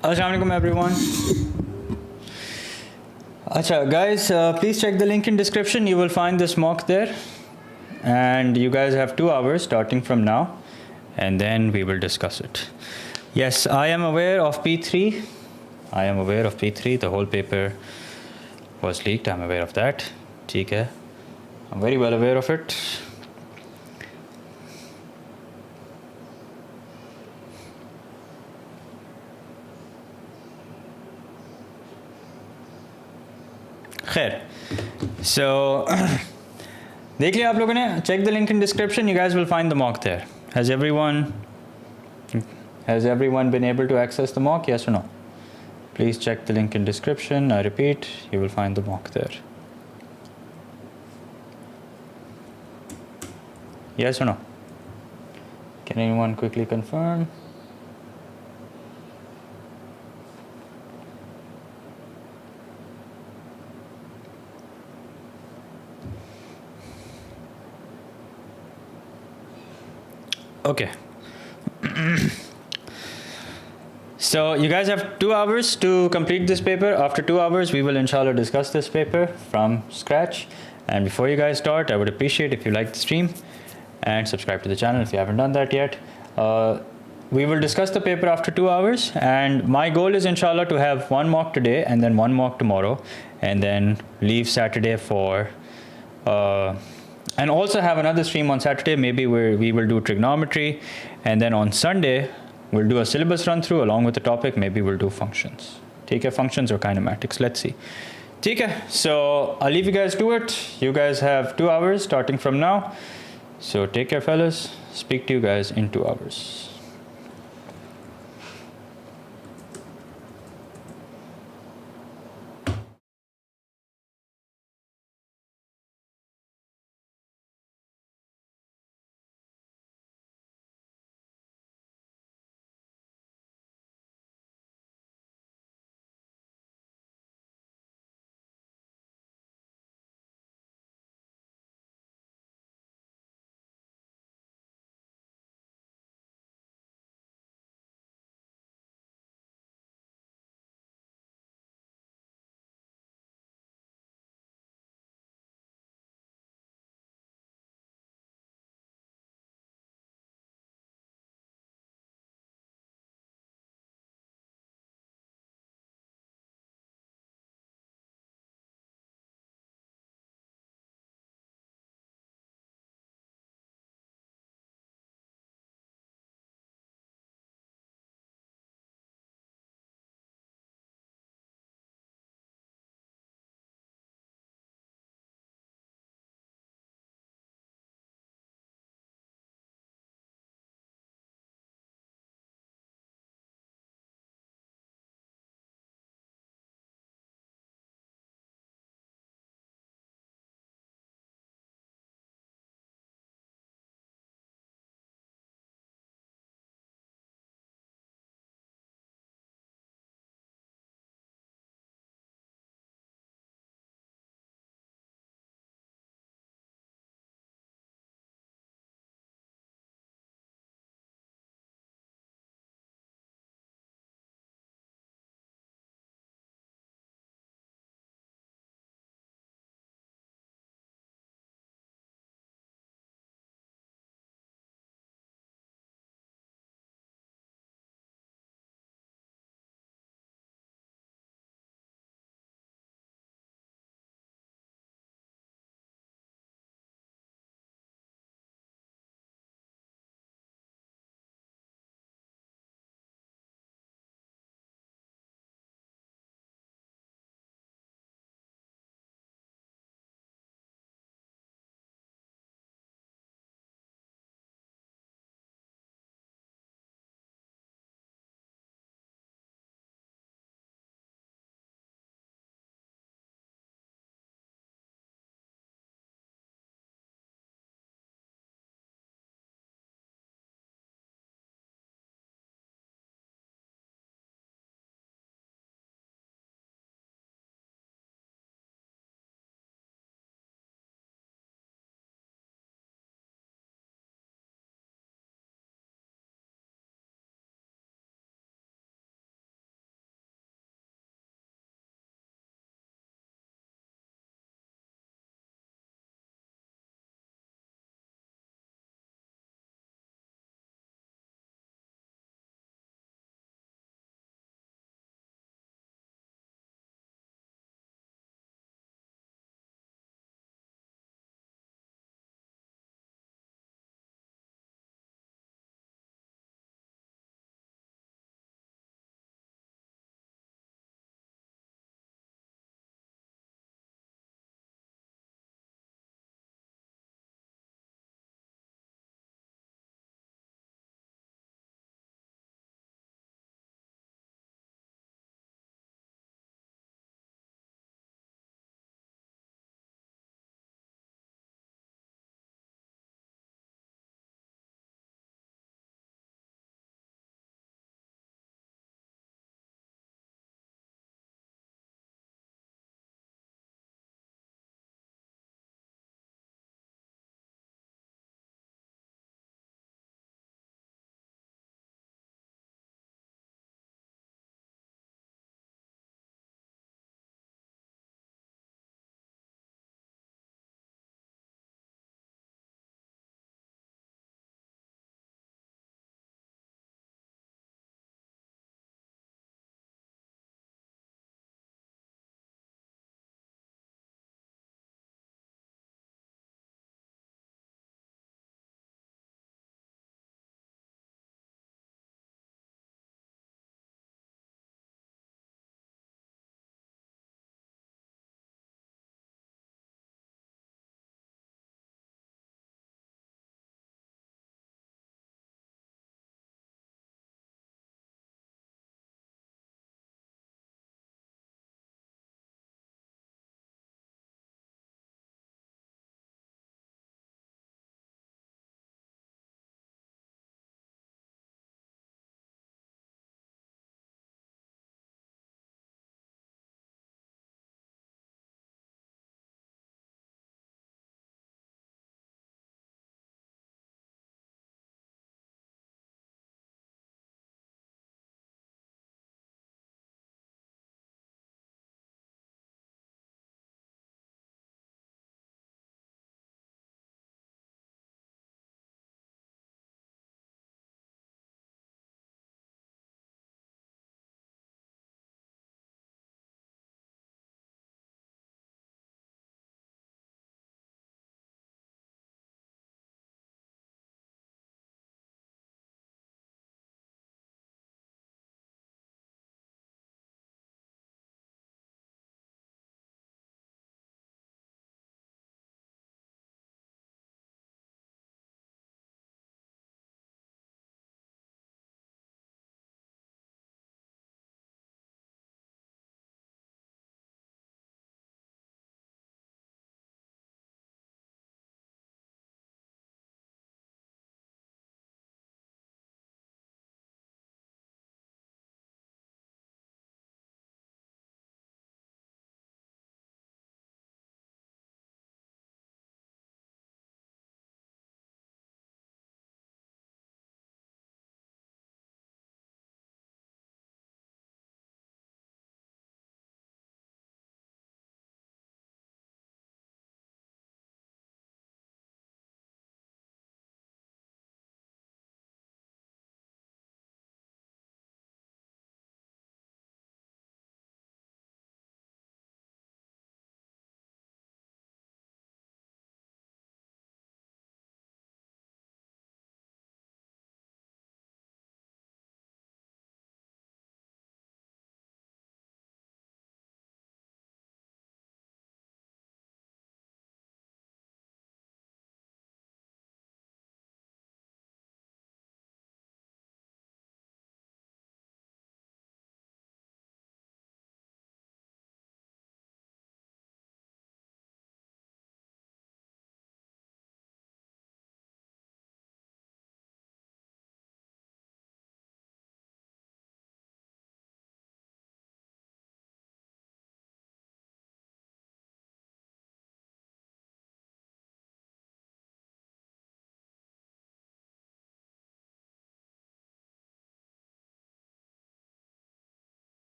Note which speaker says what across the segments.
Speaker 1: Assalamualaikum everyone. Acha guys, please check the link in description. You will find this mock there, and you guys have 2 hours starting from now, and then we will discuss it. Yes, I am aware of P3. I am aware of P3. The whole paper was leaked. I'm aware of that. ठीक है. I'm very well aware of it. खैर, so देख लिया आप लोगों ने. Check the link in description. You guys will find the mock there. Has everyone been able to access the mock? Yes or no? Please check the link in description. I repeat, you will find the mock there. Yes or no? Can anyone quickly confirm? Okay. So you guys have 2 hours to complete this paper. After 2 hours, we will inshallah discuss this paper from scratch. And before you guys start, I would appreciate if you like the stream and subscribe to the channel if you haven't done that yet. We will discuss the paper after 2 hours, and my goal is inshallah to have 1 mock today and then 1 mock tomorrow, and then leave Saturday for and also have another stream on Saturday, maybe where we will do trigonometry, and then on Sunday we'll do a syllabus run through along with the topic. Maybe we'll do functions. Take care, functions or kinematics. Let's see. Take care. So I'll leave you guys to it. You guys have 2 hours starting from now. So take care, fellas. Speak to you guys in 2 hours.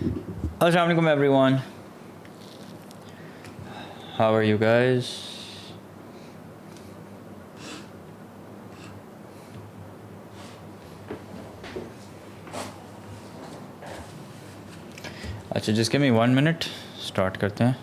Speaker 1: Assalamu alaikum everyone. How are you guys? अच्छा, just give me 1 minute. Start करते हैं.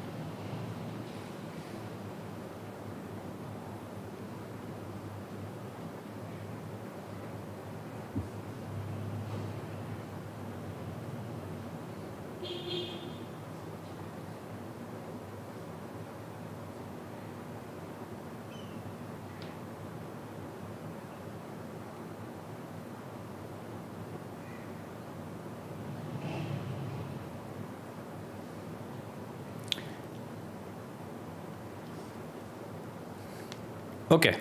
Speaker 1: Okay,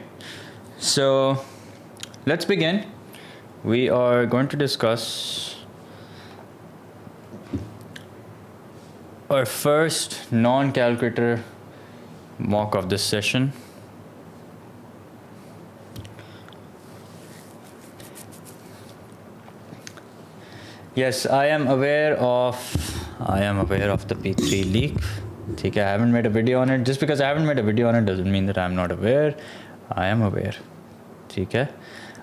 Speaker 1: so let's begin. We are going to discuss our first non-calculator mock of this session. Yes, I am aware of the P3 leak. Okay, I haven't made a video on it. Just because I haven't made a video on it doesn't mean that I'm not aware. I am aware. Okay,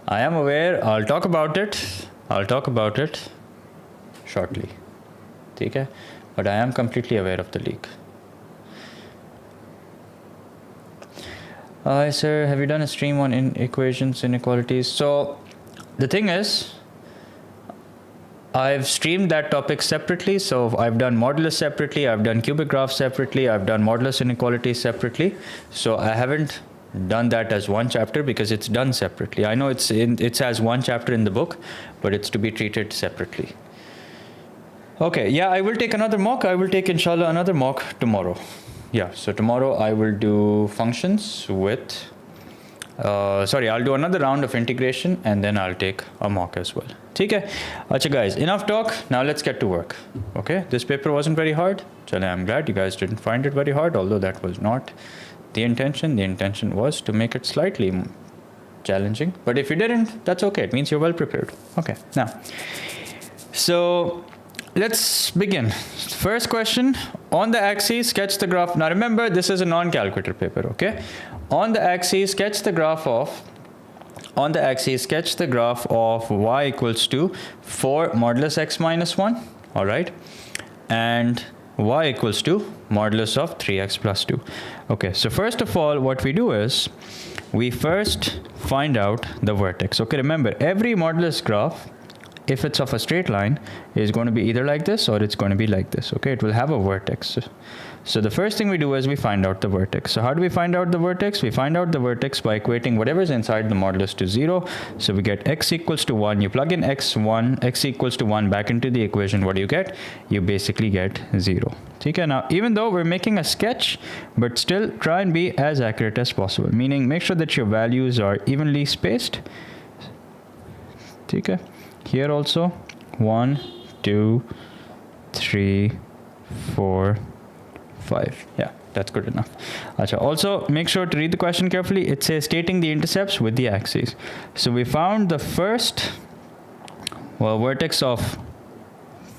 Speaker 1: I am aware. I'll talk about it shortly. Okay, but I am completely aware of the leak. Hi sir, have you done a stream on equations, inequalities? So the thing is, I've streamed that topic separately. So I've done modulus separately, I've done cubic graphs separately, I've done modulus inequalities separately. So I haven't done that as one chapter because it's done separately. I know it's as one chapter in the book, but it's to be treated separately. Okay, yeah, I will take another mock. I will take inshallah another mock tomorrow. Yeah, so tomorrow I will do functions with I'll do another round of integration and then I'll take a mock as well. Okay, acha guys, enough talk. Now let's get to work. Okay, this paper wasn't very hard. Chale, I'm glad you guys didn't find it very hard, although that was not the intention. The intention was to make it slightly challenging. But if you didn't, that's okay. It means you're well prepared. Okay, now, so let's begin. First question, on the axis, sketch the graph. Now remember, this is a non-calculator paper, okay? On the axis, sketch the graph of y equals to 4 modulus x minus 1, all right? And y equals to modulus of 3x plus 2. Okay, so first of all, what we do is, we first find out the vertex. Okay, remember, every modulus graph, if it's of a straight line, is going to be either like this or it's going to be like this. Okay, it will have a vertex. So the first thing we do is we find out the vertex. So how do we find out the vertex? We find out the vertex by equating whatever is inside the modulus to 0. So we get x equals to 1. You plug in x equals to 1 back into the equation. What do you get? You basically get 0. Okay, now even though we're making a sketch, but still try and be as accurate as possible. Meaning make sure that your values are evenly spaced. Okay. Here also 1, 2, 3, 4, 5. Yeah, that's good enough. Achha, also make sure to read the question carefully. It says stating the intercepts with the axes. So we found the first vertex of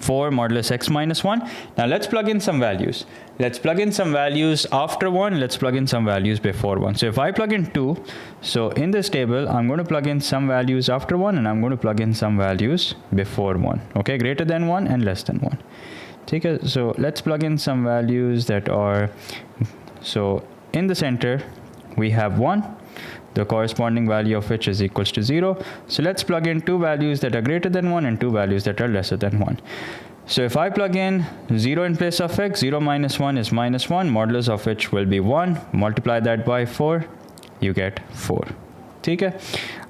Speaker 1: 4 modulus x minus 1. Now let's plug in some values. Let's plug in some values after 1. Let's plug in some values before 1. So if I plug in 2, so in this table, I'm going to plug in some values after 1 and I'm going to plug in some values before 1. Okay, greater than 1 and less than 1. Okay, so let's plug in some values that are, so in the center, we have 1. The corresponding value of which is equals to 0. So let's plug in 2 values that are greater than 1 and 2 values that are lesser than 1. So if I plug in 0 in place of x, 0 minus 1 is minus 1, modulus of which will be 1. Multiply that by 4, you get 4. Okay?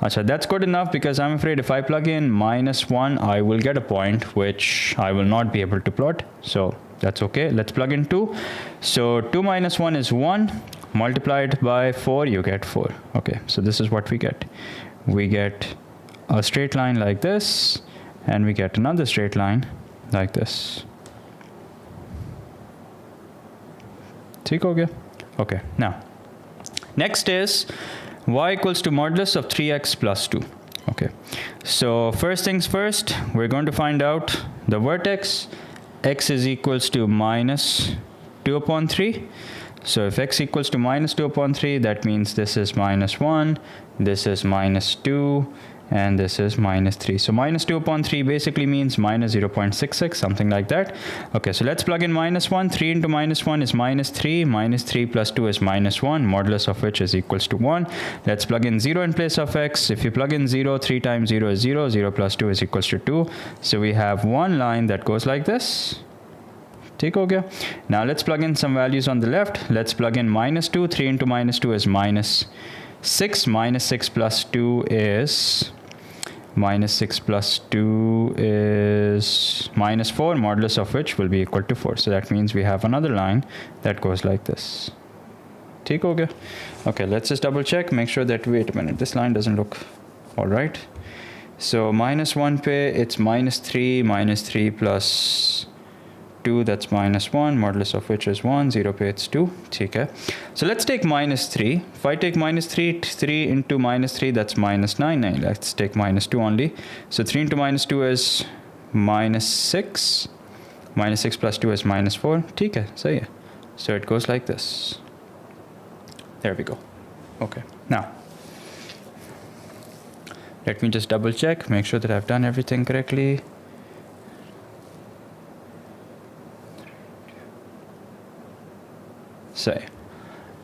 Speaker 1: So that's good enough because I'm afraid if I plug in minus 1, I will get a point which I will not be able to plot. So that's okay. Let's plug in 2. So 2 minus 1 is 1. Multiplied by 4, you get 4. Okay, so this is what we get. We get a straight line like this, and we get another straight line like this. ठीक हो गया? Okay, now, next is y equals to modulus of 3x plus 2. Okay, so first things first, we're going to find out the vertex. x is equals to minus 2 upon 3. So if x equals to minus 2 upon 3, that means this is minus 1, this is minus 2, and this is minus 3. So minus 2 upon 3 basically means minus 0.66, something like that. Okay, so let's plug in minus 1. 3 into minus 1 is minus 3. Minus 3 plus 2 is minus 1, modulus of which is equals to 1. Let's plug in 0 in place of x. If you plug in 0, 3 times 0 is 0. 0 plus 2 is equals to 2. So we have one line that goes like this. Now let's plug in some values on the left. Let's plug in minus 2. 3 into minus 2 is minus 6. Minus 6 plus 2 is minus 6 plus 2 is minus 4, modulus of which will be equal to 4. So that means we have another line that goes like this. Okay, let's just double check, make sure that, wait a minute, this line doesn't look all right. So minus 1 pe, it's minus 3 plus 2, that's minus 1, modulus of which is 1, 0 pe it's 2. Okay. So let's take minus 3. If I take minus 3, 3 into minus 3, that's minus 9. Let's take minus 2 only. So 3 into minus 2 is minus 6. Minus 6 plus 2 is minus 4. Okay, so yeah. So it goes like this. There we go. Okay, now let me just double check, make sure that I've done everything correctly. Say,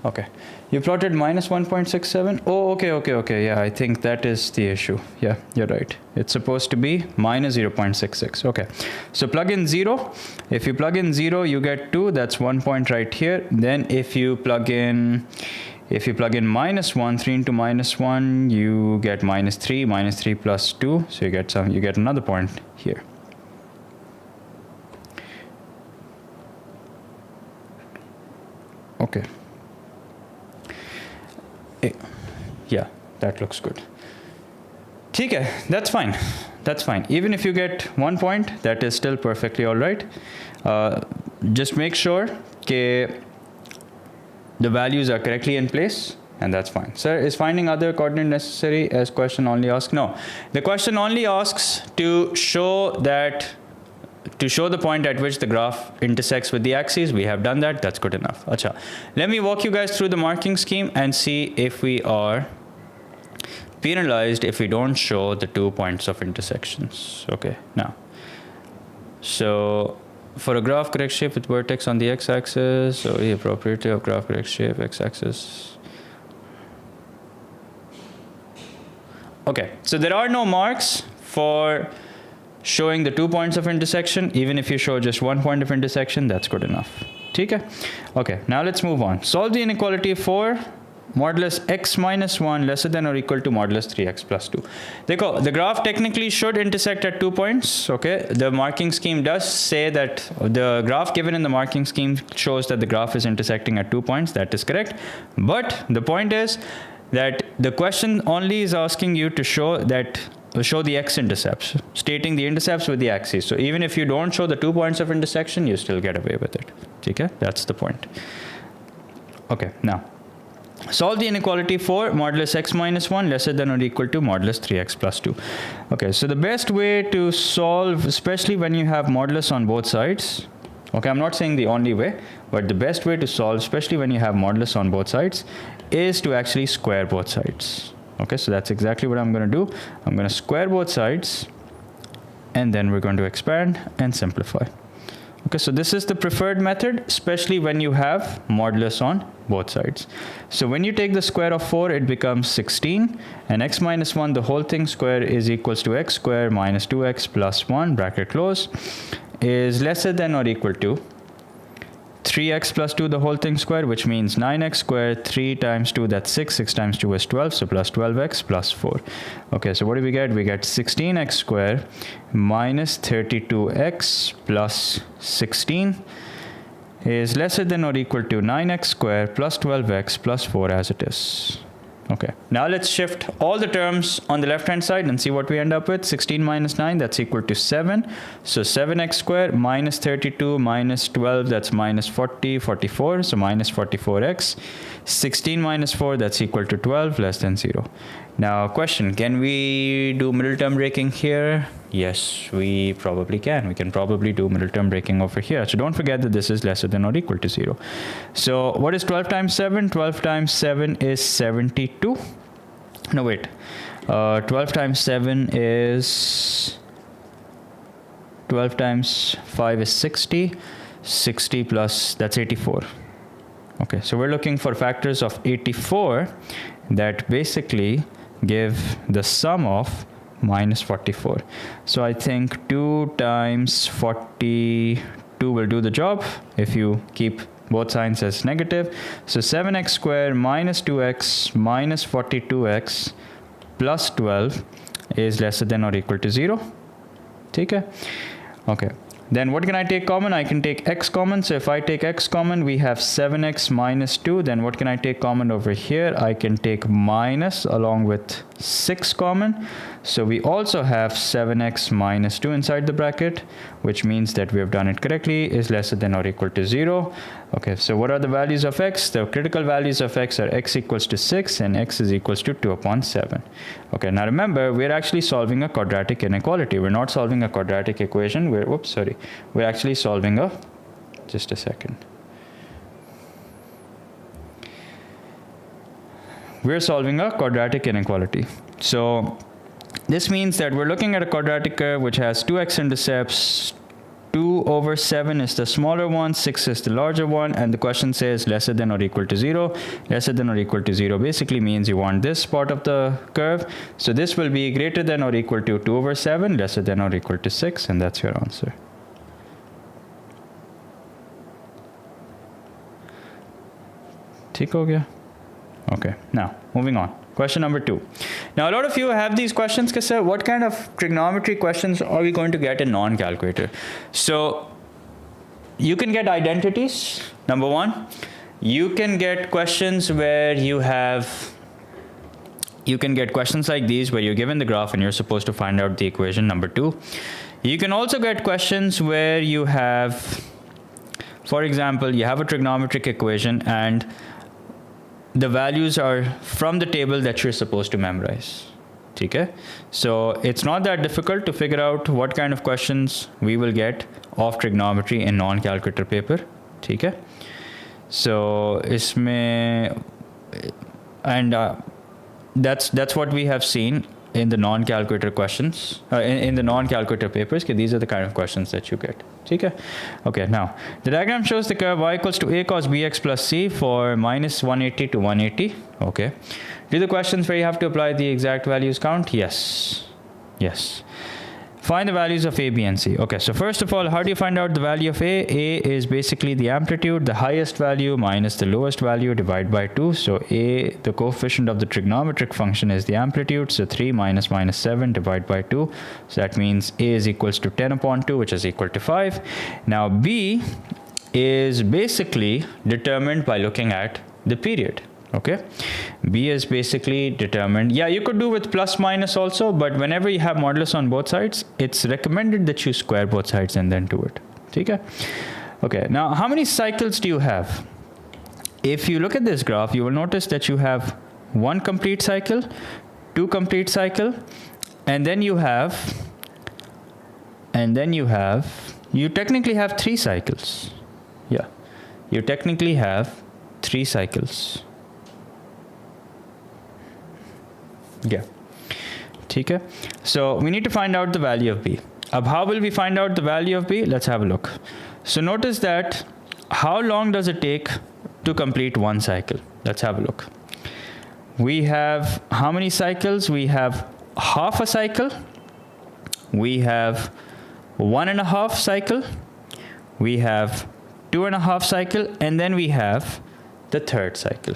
Speaker 1: okay, you plotted minus 1.67. Oh, okay, yeah, I think that is the issue. Yeah, you're right, it's supposed to be minus 0.66. okay, so plug in 0. If you plug in 0, you get 2. That's 1 point right here. Then if you plug in minus 1, 3 into minus 1, you get minus 3. Minus 3 plus 2, so you get another point here. Okay. Yeah, that looks good. Okay, that's fine. That's fine. Even if you get 1 point, that is still perfectly all right. Just make sure that the values are correctly in place, and that's fine. Sir, is finding other coordinate necessary as question only asks? No. The question only asks to show the point at which the graph intersects with the axes. We have done that. That's good enough. Acha. Let me walk you guys through the marking scheme and see if we are penalized if we don't show the 2 points of intersections. Okay, now. So for a graph correct shape with vertex on the x-axis, so the appropriate of graph correct shape x-axis. Okay, so there are no marks for showing the 2 points of intersection. Even if you show just 1 point of intersection, that's good enough. Okay, now let's move on. Solve the inequality for modulus x minus 1 lesser than or equal to modulus 3x plus 2. The graph technically should intersect at 2 points. Okay, the marking scheme does say that the graph given in the marking scheme shows that the graph is intersecting at 2 points. That is correct. But the point is that the question only is asking you to show the x-intercepts, stating the intercepts with the axes. So even if you don't show the 2 points of intersection, you still get away with it. Okay, that's the point. Okay, now solve the inequality for modulus x minus 1 lesser than or equal to modulus 3x plus 2. Okay, so the best way to solve, especially when you have modulus on both sides, okay, I'm not saying the only way, but the best way to solve, especially when you have modulus on both sides, is to actually square both sides. Okay, so that's exactly what I'm going to do. I'm going to square both sides, and then we're going to expand and simplify. Okay, so this is the preferred method, especially when you have modulus on both sides. So when you take the square of 4, it becomes 16, and x minus 1, the whole thing square is equals to x square minus 2x plus 1, bracket close, is lesser than or equal to 3x plus 2 the whole thing square, which means 9x squared. 3 times 2, that's 6. 6 times 2 is 12, so plus 12x plus 4. Okay, so what do we get? We get 16x squared minus 32x plus 16 is lesser than or equal to 9x squared plus 12x plus 4 as it is. Okay, now let's shift all the terms on the left hand side and see what we end up with. 16 minus 9, that's equal to 7. So 7x squared minus 32 minus 12, that's minus 40, 44. So minus 44x. 16 minus 4, that's equal to 12, less than 0. Now question, can we do middle term breaking here? Yes, we probably can. We can probably do middle term breaking over here. So don't forget that this is lesser than or equal to 0. So what is 12 times 7? 12 times 7 is 72. No, wait. 12 times 7 is... 12 times 5 is 60. 60 plus, that's 84. Okay, so we're looking for factors of 84 that basically give the sum of minus 44. So I think 2 times 42 will do the job if you keep both signs as negative. So 7x squared minus 2x minus 42x plus 12 is lesser than or equal to 0. Okay. Okay. Then what can I take common? I can take x common. So if I take x common, we have 7x minus 2. Then what can I take common over here? I can take minus along with 6 common. So we also have 7x minus 2 inside the bracket, which means that we have done it correctly, is lesser than or equal to 0. Okay, so what are the values of x? The critical values of x are x equals to 6 and x is equals to 2 upon 7. Okay, now remember, we're actually solving a quadratic inequality. We're not solving a quadratic equation. We're actually solving a, just a second. We're solving a quadratic inequality. So this means that we're looking at a quadratic curve which has 2x intercepts. 2 over 7 is the smaller one, 6 is the larger one, and the question says lesser than or equal to 0. Lesser than or equal to 0 basically means you want this part of the curve. So this will be greater than or equal to 2 over 7, lesser than or equal to 6, and that's your answer. ठीक हो गया? Okay, now moving on. Question number 2. Now a lot of you have these questions, sir, what kind of trigonometry questions are we going to get in non-calculator? So you can get identities, number 1. You can get questions where you can get questions like these where you're given the graph and you're supposed to find out the equation, number 2. You can also get questions where you have, for example, you have a trigonometric equation and the values are from the table that you're supposed to memorize. Okay? So it's not that difficult to figure out what kind of questions we will get of trigonometry in non-calculator paper. Okay? So isme, and that's what we have seen in the non-calculator questions, in the non-calculator papers. Okay, these are the kind of questions that you get. Okay, now the diagram shows the curve y equals to a cos bx plus c for minus 180 to 180. Okay, do the questions where you have to apply the exact values count? Yes. Find the values of a, b, and c. Okay, so first of all, how do you find out the value of a? A is basically the amplitude, the highest value minus the lowest value divided by 2. So a, the coefficient of the trigonometric function is the amplitude. So 3 minus 7 divided by 2. So that means a is equals to 10 upon 2, which is equal to 5. Now b is basically determined by looking at the period. Okay, b is basically determined. Yeah, you could do with plus minus also, but whenever you have modulus on both sides, it's recommended that you square both sides and then do it. Okay. Okay, now how many cycles do you have? If you look at this graph, you will notice that you have 1 complete cycle, 2 complete cycle, and then you technically have 3 cycles. Yeah, you technically have 3 cycles. Yeah. Okay. So we need to find out the value of b. How will we find out the value of b? Let's have a look. So notice that how long does it take to complete 1 cycle? Let's have a look. We have how many cycles? We have half a cycle. We have 1.5 cycle. We have 2.5 cycle, and then we have the 3rd cycle.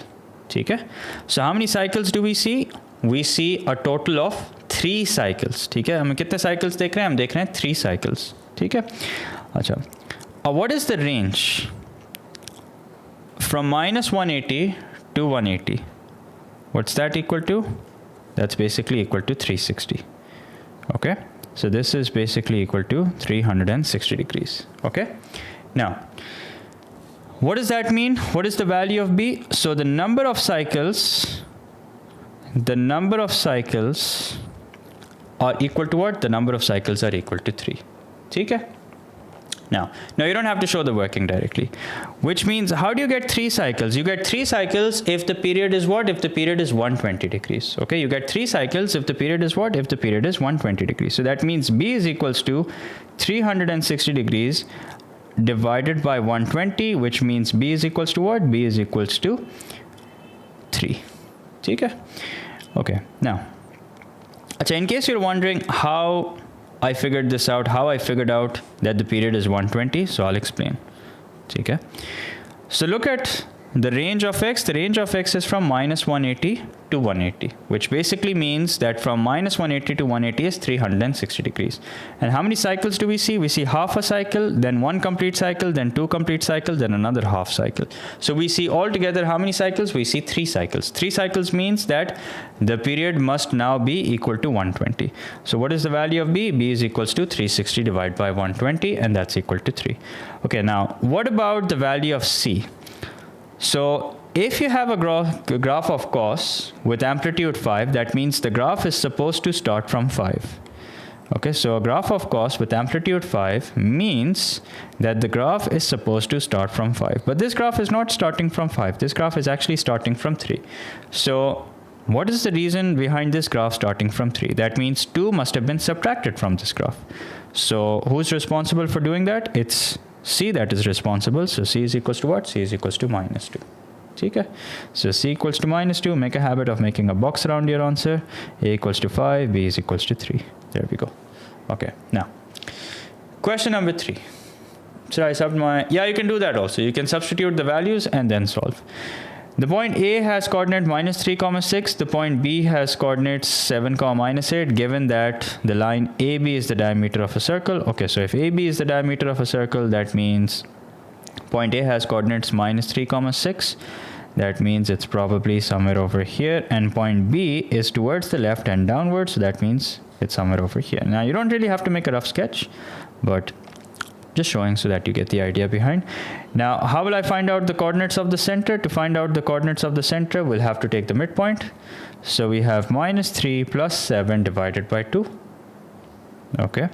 Speaker 1: Okay. So how many cycles do we see? We see a total of 3 cycles. ठीक है, हम कितने cycles देख रहे हैं? हम देख रहे हैं 3 cycles. ठीक है. अच्छा. What is the range from minus 180 to 180? What's that equal to? That's basically equal to 360. Okay. So this is basically equal to 360 degrees. Okay. Now, what does that mean? What is the value of b? So the number of cycles are equal to what? The number of cycles are equal to 3. Okay? Now you don't have to show the working directly, which means how do you get 3 cycles? You get 3 cycles if the period is what? If the period is 120 degrees. Okay, you get 3 cycles if the period is what? If the period is 120 degrees. So that means B is equals to 360 degrees divided by 120, which means B is equals to what? B is equals to 3. Okay, now, in case you're wondering how I figured this out, how I figured out that the period is 120, so I'll explain. Okay, so look at the range of x. The range of x is from minus 180 to 180, which basically means that from minus 180 to 180 is 360 degrees. And how many cycles do we see? We see half a cycle, then 1 complete cycle, then 2 complete cycles, then another half cycle. So we see altogether how many cycles? We see 3 cycles. 3 cycles means that the period must now be equal to 120. So what is the value of B? B is equals to 360 divided by 120, and that's equal to 3. Okay, now what about the value of C? So if you have a graph of cos with amplitude 5, that means the graph is supposed to start from 5. Okay, so a graph of cos with amplitude 5 means that the graph is supposed to start from 5. But this graph is not starting from 5. This graph is actually starting from 3. So what is the reason behind this graph starting from 3? That means 2 must have been subtracted from this graph. So who's responsible for doing that? It's C that is responsible. So C is equals to what? C is equals to minus 2. Okay. So C equals to minus 2. Make a habit of making a box around your answer. A equals to 5. B is equals to 3. There we go. Okay. Now, question number 3. Should I sub my... Yeah, you can do that also. You can substitute the values and then solve. The point A has coordinate minus 3, 6. The point B has coordinates 7, minus 8, given that the line AB is the diameter of a circle. Okay, so if AB is the diameter of a circle, that means point A has coordinates minus 3, 6. That means it's probably somewhere over here. And point B is towards the left and downwards, so that means it's somewhere over here. Now, you don't really have to make a rough sketch, but just showing so that you get the idea behind. Now, how will I find out the coordinates of the center? To find out the coordinates of the center, we'll have to take the midpoint. So we have minus 3 plus 7 divided by 2. Okay.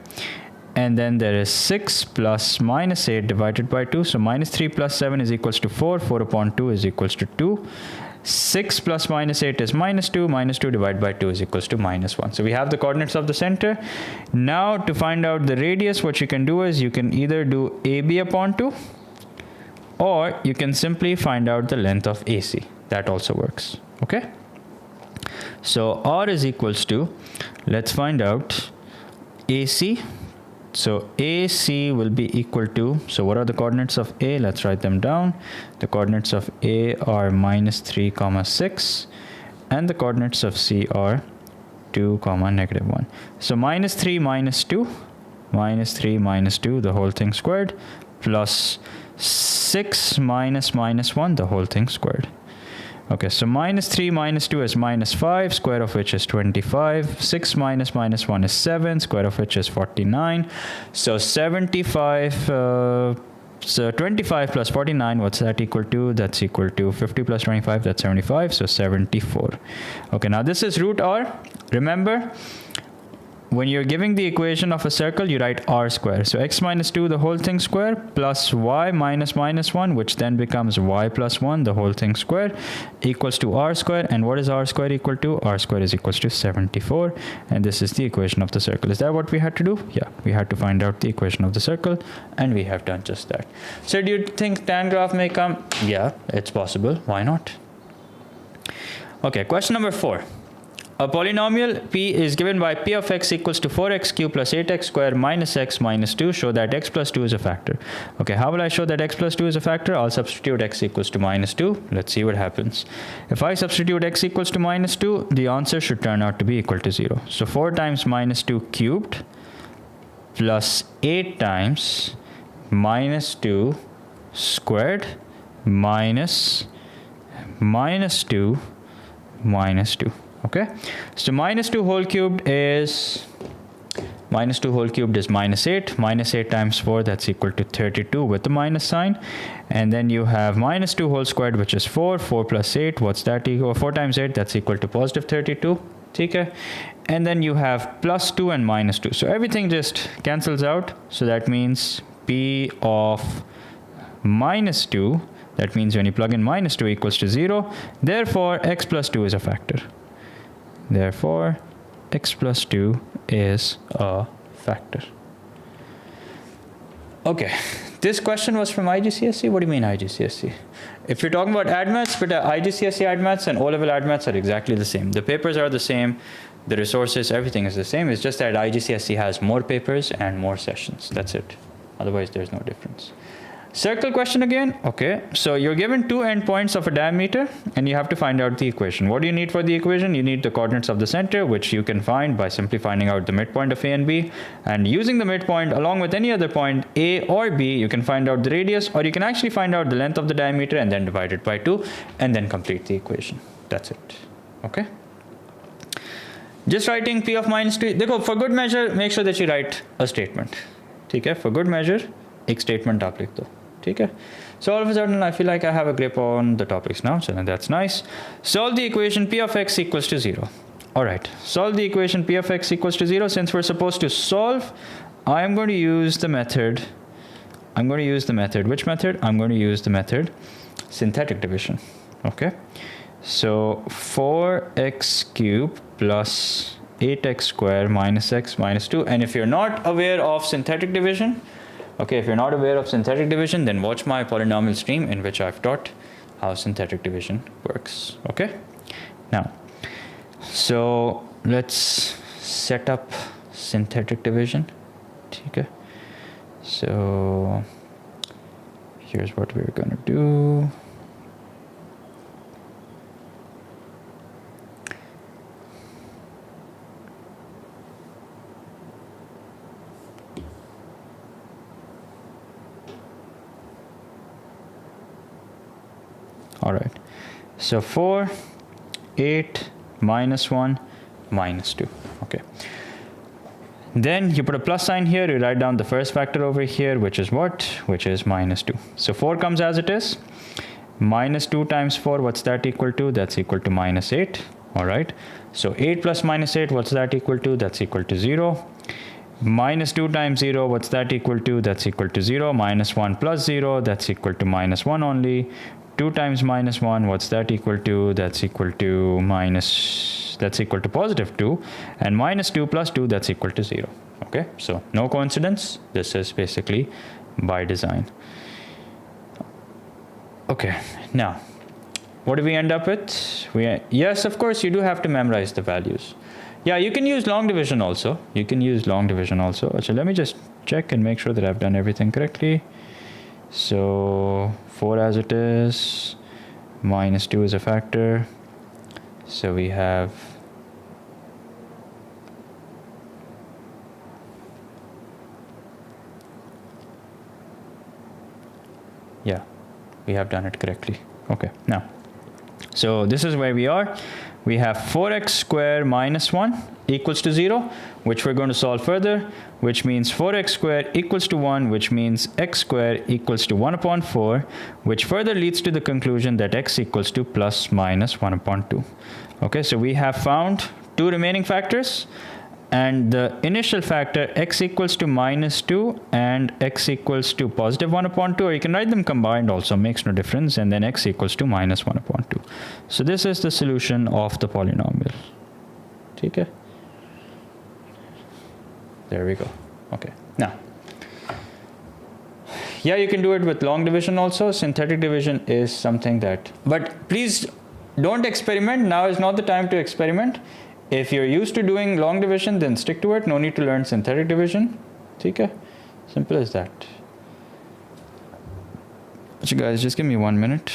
Speaker 1: And then there is 6 plus minus 8 divided by 2. So minus 3 plus 7 is equals to 4. 4 upon 2 is equals to 2. 6 plus minus 8 is minus 2. Minus 2 divided by 2 is equals to minus 1. So we have the coordinates of the center. Now to find out the radius, what you can do is you can either do AB upon 2, or you can simply find out the length of AC. That also works. Okay. So R is equals to, let's find out AC. So AC will be equal to, so what are the coordinates of A? Let's write them down. The coordinates of A are minus 3, 6, and the coordinates of C are 2, negative 1. So minus 3 minus 2, minus 3 minus 2, the whole thing squared, plus 6 minus minus 1, the whole thing squared. Okay, so minus 3 minus 2 is minus 5, square of which is 25. 6 minus minus 1 is 7, square of which is 49. So 75, so 25 plus 49, what's that equal to? That's equal to 50 plus 25, that's 75, so 74. Okay, now this is root R. Remember, when you're giving the equation of a circle, you write r square. So x minus 2, the whole thing square, plus y minus minus 1, which then becomes y plus 1, the whole thing square, equals to r square. And what is r square equal to? R square is equals to 74. And this is the equation of the circle. Is that what we had to do? Yeah, we had to find out the equation of the circle, and we have done just that. So do you think tan graph may come? Yeah, it's possible. Why not? Okay, question number 4. A polynomial P is given by P of x equals to 4x cubed plus 8x squared minus x minus 2. Show that x plus 2 is a factor. Okay, how will I show that x plus 2 is a factor? I'll substitute x equals to minus 2. Let's see what happens. If I substitute x equals to minus 2, the answer should turn out to be equal to 0. So 4 times minus 2 cubed plus 8 times minus 2 squared minus 2 minus 2. Okay, so minus 2 whole cubed is minus 8. Minus 8 times 4, that's equal to 32 with the minus sign. And then you have minus 2 whole squared, which is 4. 4 plus 8, what's that equal? 4 times 8, that's equal to positive 32. Okay, and then you have plus 2 and minus 2. So everything just cancels out. So that means P of minus 2, that means when you plug in minus 2 equals to 0. Therefore, x plus 2 is a factor. Therefore, x plus 2 is a factor. Okay, this question was from IGCSE. What do you mean IGCSE? If you're talking about AdMaths, but IGCSE AdMaths and O-level AdMaths are exactly the same. The papers are the same, the resources, everything is the same. It's just that IGCSE has more papers and more sessions. That's it. Otherwise, there's no difference. Circle question again. Okay, so you're given two endpoints of a diameter and you have to find out the equation. What do you need for the equation? You need the coordinates of the center, which you can find by simply finding out the midpoint of A and B. And using the midpoint along with any other point, A or B, you can find out the radius, or you can actually find out the length of the diameter and then divide it by 2 and then complete the equation. That's it. Okay. Just writing P of minus 2. For good measure, make sure that you write a statement. Okay? For good measure, एक statement आप लिख दो. Okay. So all of a sudden I feel like I have a grip on the topics now, so that's nice. Solve the equation P of x equals to 0. All right, solve the equation P of x equals to 0. Since we're supposed to solve, I am going to use the method. Which method? I'm going to use the method synthetic division. Okay. So 4x cubed plus 8x squared minus x minus 2. And if you're not aware of synthetic division, then watch my polynomial stream in which I've taught how synthetic division works. Okay. Now, so let's set up synthetic division. Okay. So here's what we're going to do. All right, so 4, 8, minus 1, minus 2. Okay. Then you put a plus sign here, you write down the first factor over here, which is what? Which is minus 2. So 4 comes as it is. Minus 2 times 4, what's that equal to? That's equal to minus 8. All right. So 8 plus minus 8, what's that equal to? That's equal to 0. Minus 2 times 0, what's that equal to? That's equal to 0. Minus 1 plus 0, that's equal to minus 1 only. 2 times minus 1, what's that equal to? That's equal to positive 2. And minus 2 plus 2, that's equal to 0. Okay, so no coincidence. This is basically by design. Okay, now, what do we end up with? Yes, of course, you do have to memorize the values. Yeah, you can use long division also. So let me just check and make sure that I've done everything correctly. So 4 as it is, minus 2 is a factor. So we have we have done it correctly. Okay, now, so this is where we are. We have 4x squared minus 1 equals to 0, which we're going to solve further, which means 4x squared equals to 1, which means x squared equals to 1 upon 4, which further leads to the conclusion that x equals to plus minus 1 upon 2. Okay, so we have found two remaining factors, and the initial factor x equals to minus 2 and x equals to positive 1 upon 2, or you can write them combined also, makes no difference, and then x equals to minus 1 upon 2. So this is the solution of the polynomial. Okay. There we go. Okay. Now, yeah, you can do it with long division also. Synthetic division is something that, but please don't experiment. Now is not the time to experiment. If you're used to doing long division, then stick to it. No need to learn synthetic division. Okay? Simple as that. So guys, just give me 1 minute.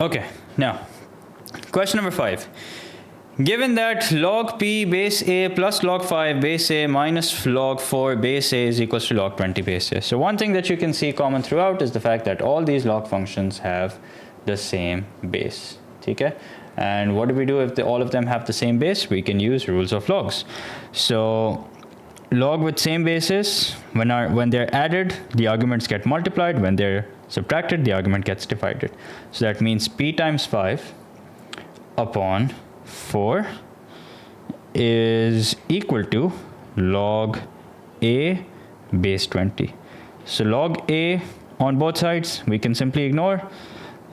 Speaker 1: Okay, now, question number 5. Given that log p base a plus log 5 base a minus log 4 base a is equals to log 20 base a. So one thing that you can see common throughout is the fact that all these log functions have the same base. Okay? And what do we do if all of them have the same base? We can use rules of logs. So log with same bases, when they're added, the arguments get multiplied. When they're subtracted, the argument gets divided. So that means p times 5 upon 4 is equal to log a base 20. So log a on both sides we can simply ignore.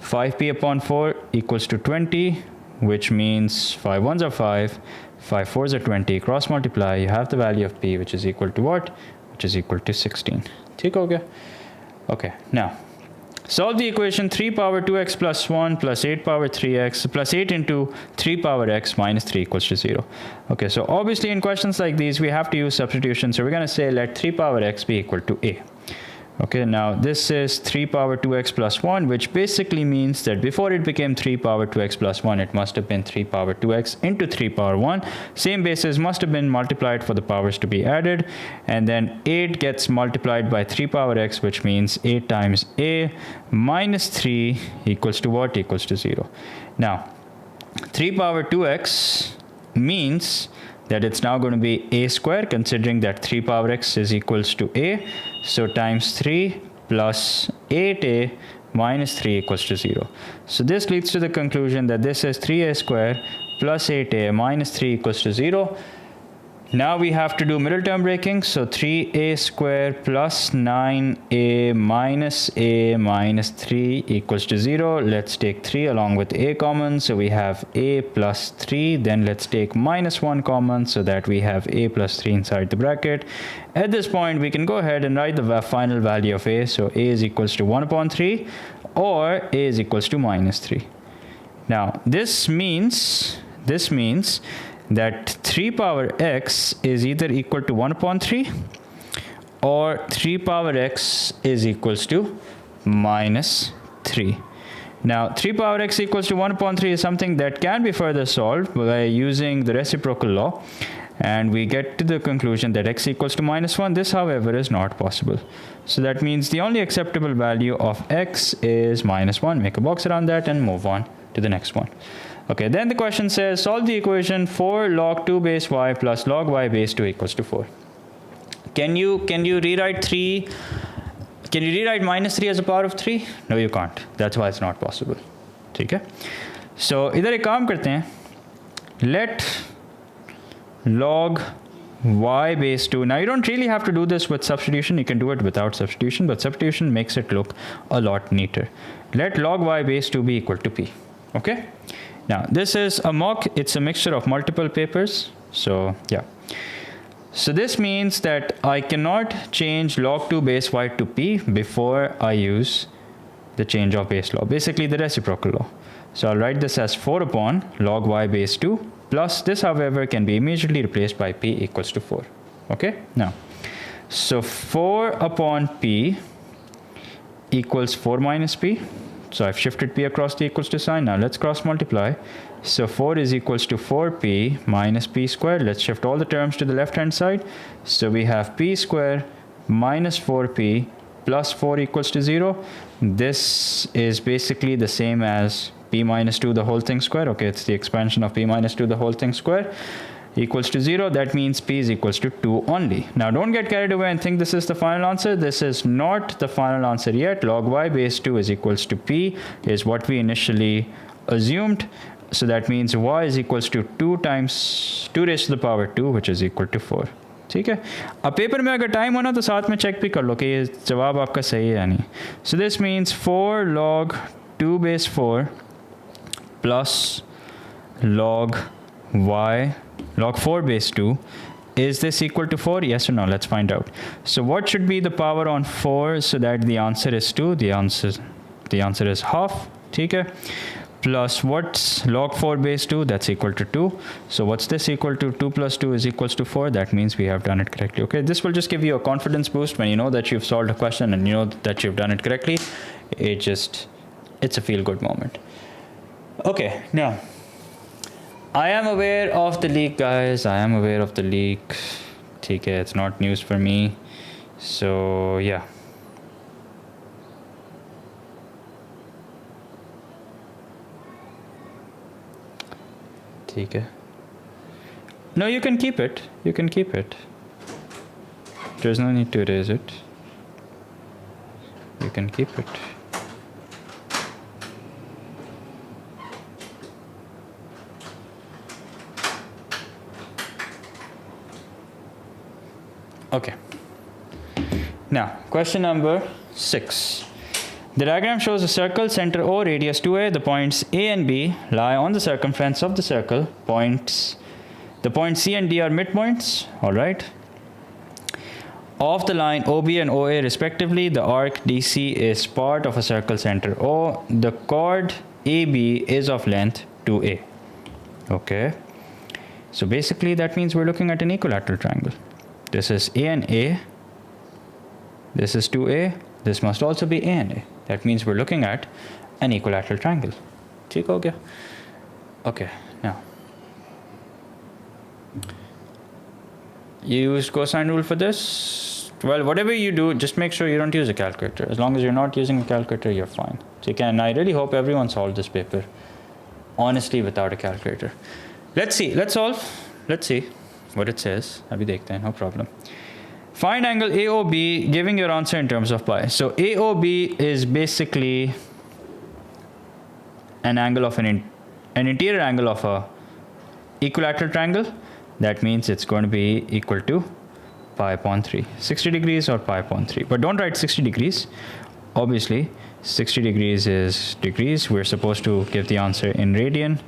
Speaker 1: 5p upon 4 equals to 20, which means 5 ones are 5, 5 fours are 20. Cross multiply, you have the value of p, which is equal to what? Which is equal to 16. ठीक हो गया? Okay, now solve the equation 3 power 2x plus 1 plus 8 power 3x plus 8 into 3 power x minus 3 equals to 0. Okay, so obviously in questions like these, we have to use substitution. So we're going to say let 3 power x be equal to a. Okay, now this is 3 power 2x plus 1, which basically means that before it became 3 power 2x plus 1, it must have been 3 power 2x into 3 power 1. Same basis must have been multiplied for the powers to be added. And then 8 gets multiplied by 3 power x, which means 8 times a minus 3 equals to what? Equals to 0. Now, 3 power 2x means that it's now going to be a square, considering that 3 power x is equals to a. So times 3 plus 8a minus 3 equals to 0. So this leads to the conclusion that this is 3a square plus 8a minus 3 equals to 0. Now we have to do middle term breaking. So 3a square plus 9a minus 3 equals to 0. Let's take 3 along with a common. So we have a plus 3. Then let's take minus 1 common so that we have a plus 3 inside the bracket. At this point, we can go ahead and write the final value of a. So a is equals to 1 upon 3 or a is equals to minus 3. Now this means that 3 power x is either equal to 1 upon 3 or 3 power x is equals to minus 3. Now 3 power x equals to 1 upon 3 is something that can be further solved by using the reciprocal law, and we get to the conclusion that x equals to minus 1. This, however, is not possible. So that means the only acceptable value of x is minus 1. Make a box around that and move on to the next one. Okay, then the question says solve the equation 4 log 2 base y plus log y base 2 equals to 4. Can you rewrite 3? Can you rewrite minus 3 as a power of 3? No, you can't. That's why it's not possible. ठीक है? So इधर एक काम करते हैं. Let log y base 2. Now you don't really have to do this with substitution. You can do it without substitution, but substitution makes it look a lot neater. Let log y base 2 be equal to p. Okay? Now this is a mock. It's a mixture of multiple papers. So yeah. So this means that I cannot change log 2 base y to p before I use the change of base law, basically the reciprocal law. So I'll write this as 4 upon log y base 2 plus this, however, can be immediately replaced by p equals to 4. Okay? Now, so 4 upon p equals 4 minus p. So I've shifted p across the equals to sign. Now let's cross multiply. So 4 is equals to 4p minus p squared. Let's shift all the terms to the left hand side. So we have p squared minus 4p plus 4 equals to 0. This is basically the same as p minus 2 the whole thing square. Okay, it's the expansion of p minus 2 the whole thing square equals to 0. That means p is equals to 2 only. Now don't get carried away and think this is the final answer. This is not the final answer yet. Log y base 2 is equals to p is what we initially assumed. So that means y is equals to 2 times 2 raised to the power 2, which is equal to 4. ठीक है? अब paper में अगर time होना तो साथ में check भी कर लो कि ये जवाब आपका सही है या नहीं. So this means 4 log 2 base 4 plus log y log 4 base 2. Is this equal to 4? Yes or no? Let's find out. So what should be the power on 4 so that the answer is 2? The answer is half. ठीक है? Plus what's log 4 base 2? That's equal to 2. So what's this equal to? 2 plus 2 is equals to 4. That means we have done it correctly. Okay, this will just give you a confidence boost when you know that you've solved a question and you know that you've done it correctly. It's a feel good moment. Okay, now I am aware of the leak, guys. I am aware of the leak. Okay, it's not news for me. So yeah. Okay. No, you can keep it. You can keep it. There's no need to erase it. You can keep it. Okay. Now, question number 6. The diagram shows a circle, center O, radius 2a. The points A and B lie on the circumference of the circle. The points C and D are midpoints. All right. Of the line OB and OA respectively, the arc DC is part of a circle center O. The chord AB is of length 2a. Okay. So basically that means we're looking at an equilateral triangle. This is A and A. This is 2a. This must also be A and A. That means we're looking at an equilateral triangle. ठीक हो गया? Okay, now. You use cosine rule for this? Well, whatever you do, just make sure you don't use a calculator. As long as you're not using a calculator, you're fine. Okay, and I really hope everyone solved this paper honestly without a calculator. Let's see. Let's solve. Let's see what it says. Abhi dekhte hain, no problem. Find angle AOB, giving your answer in terms of pi. So AOB is basically an angle of an interior angle of a equilateral triangle. That means it's going to be equal to pi upon 3. 60 degrees or pi upon 3. But don't write 60 degrees. Obviously, 60 degrees is degrees. We're supposed to give the answer in radian.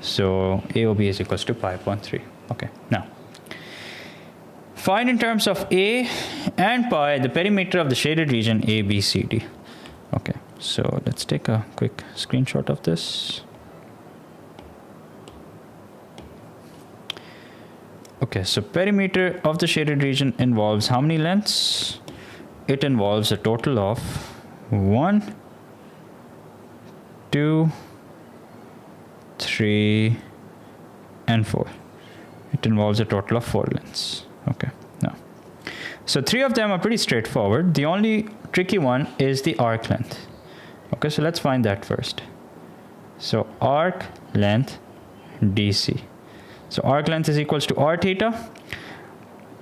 Speaker 1: So AOB is equals to pi upon 3. Okay, now. Find in terms of A and pi the perimeter of the shaded region ABCD. Okay, so let's take a quick screenshot of this. Okay, so perimeter of the shaded region involves how many lengths? It involves a total of 1, 2, 3, and 4. It involves a total of 4 lengths. Okay, now. So 3 of them are pretty straightforward. The only tricky one is the arc length. Okay, so let's find that first. So arc length DC. So arc length is equals to r theta.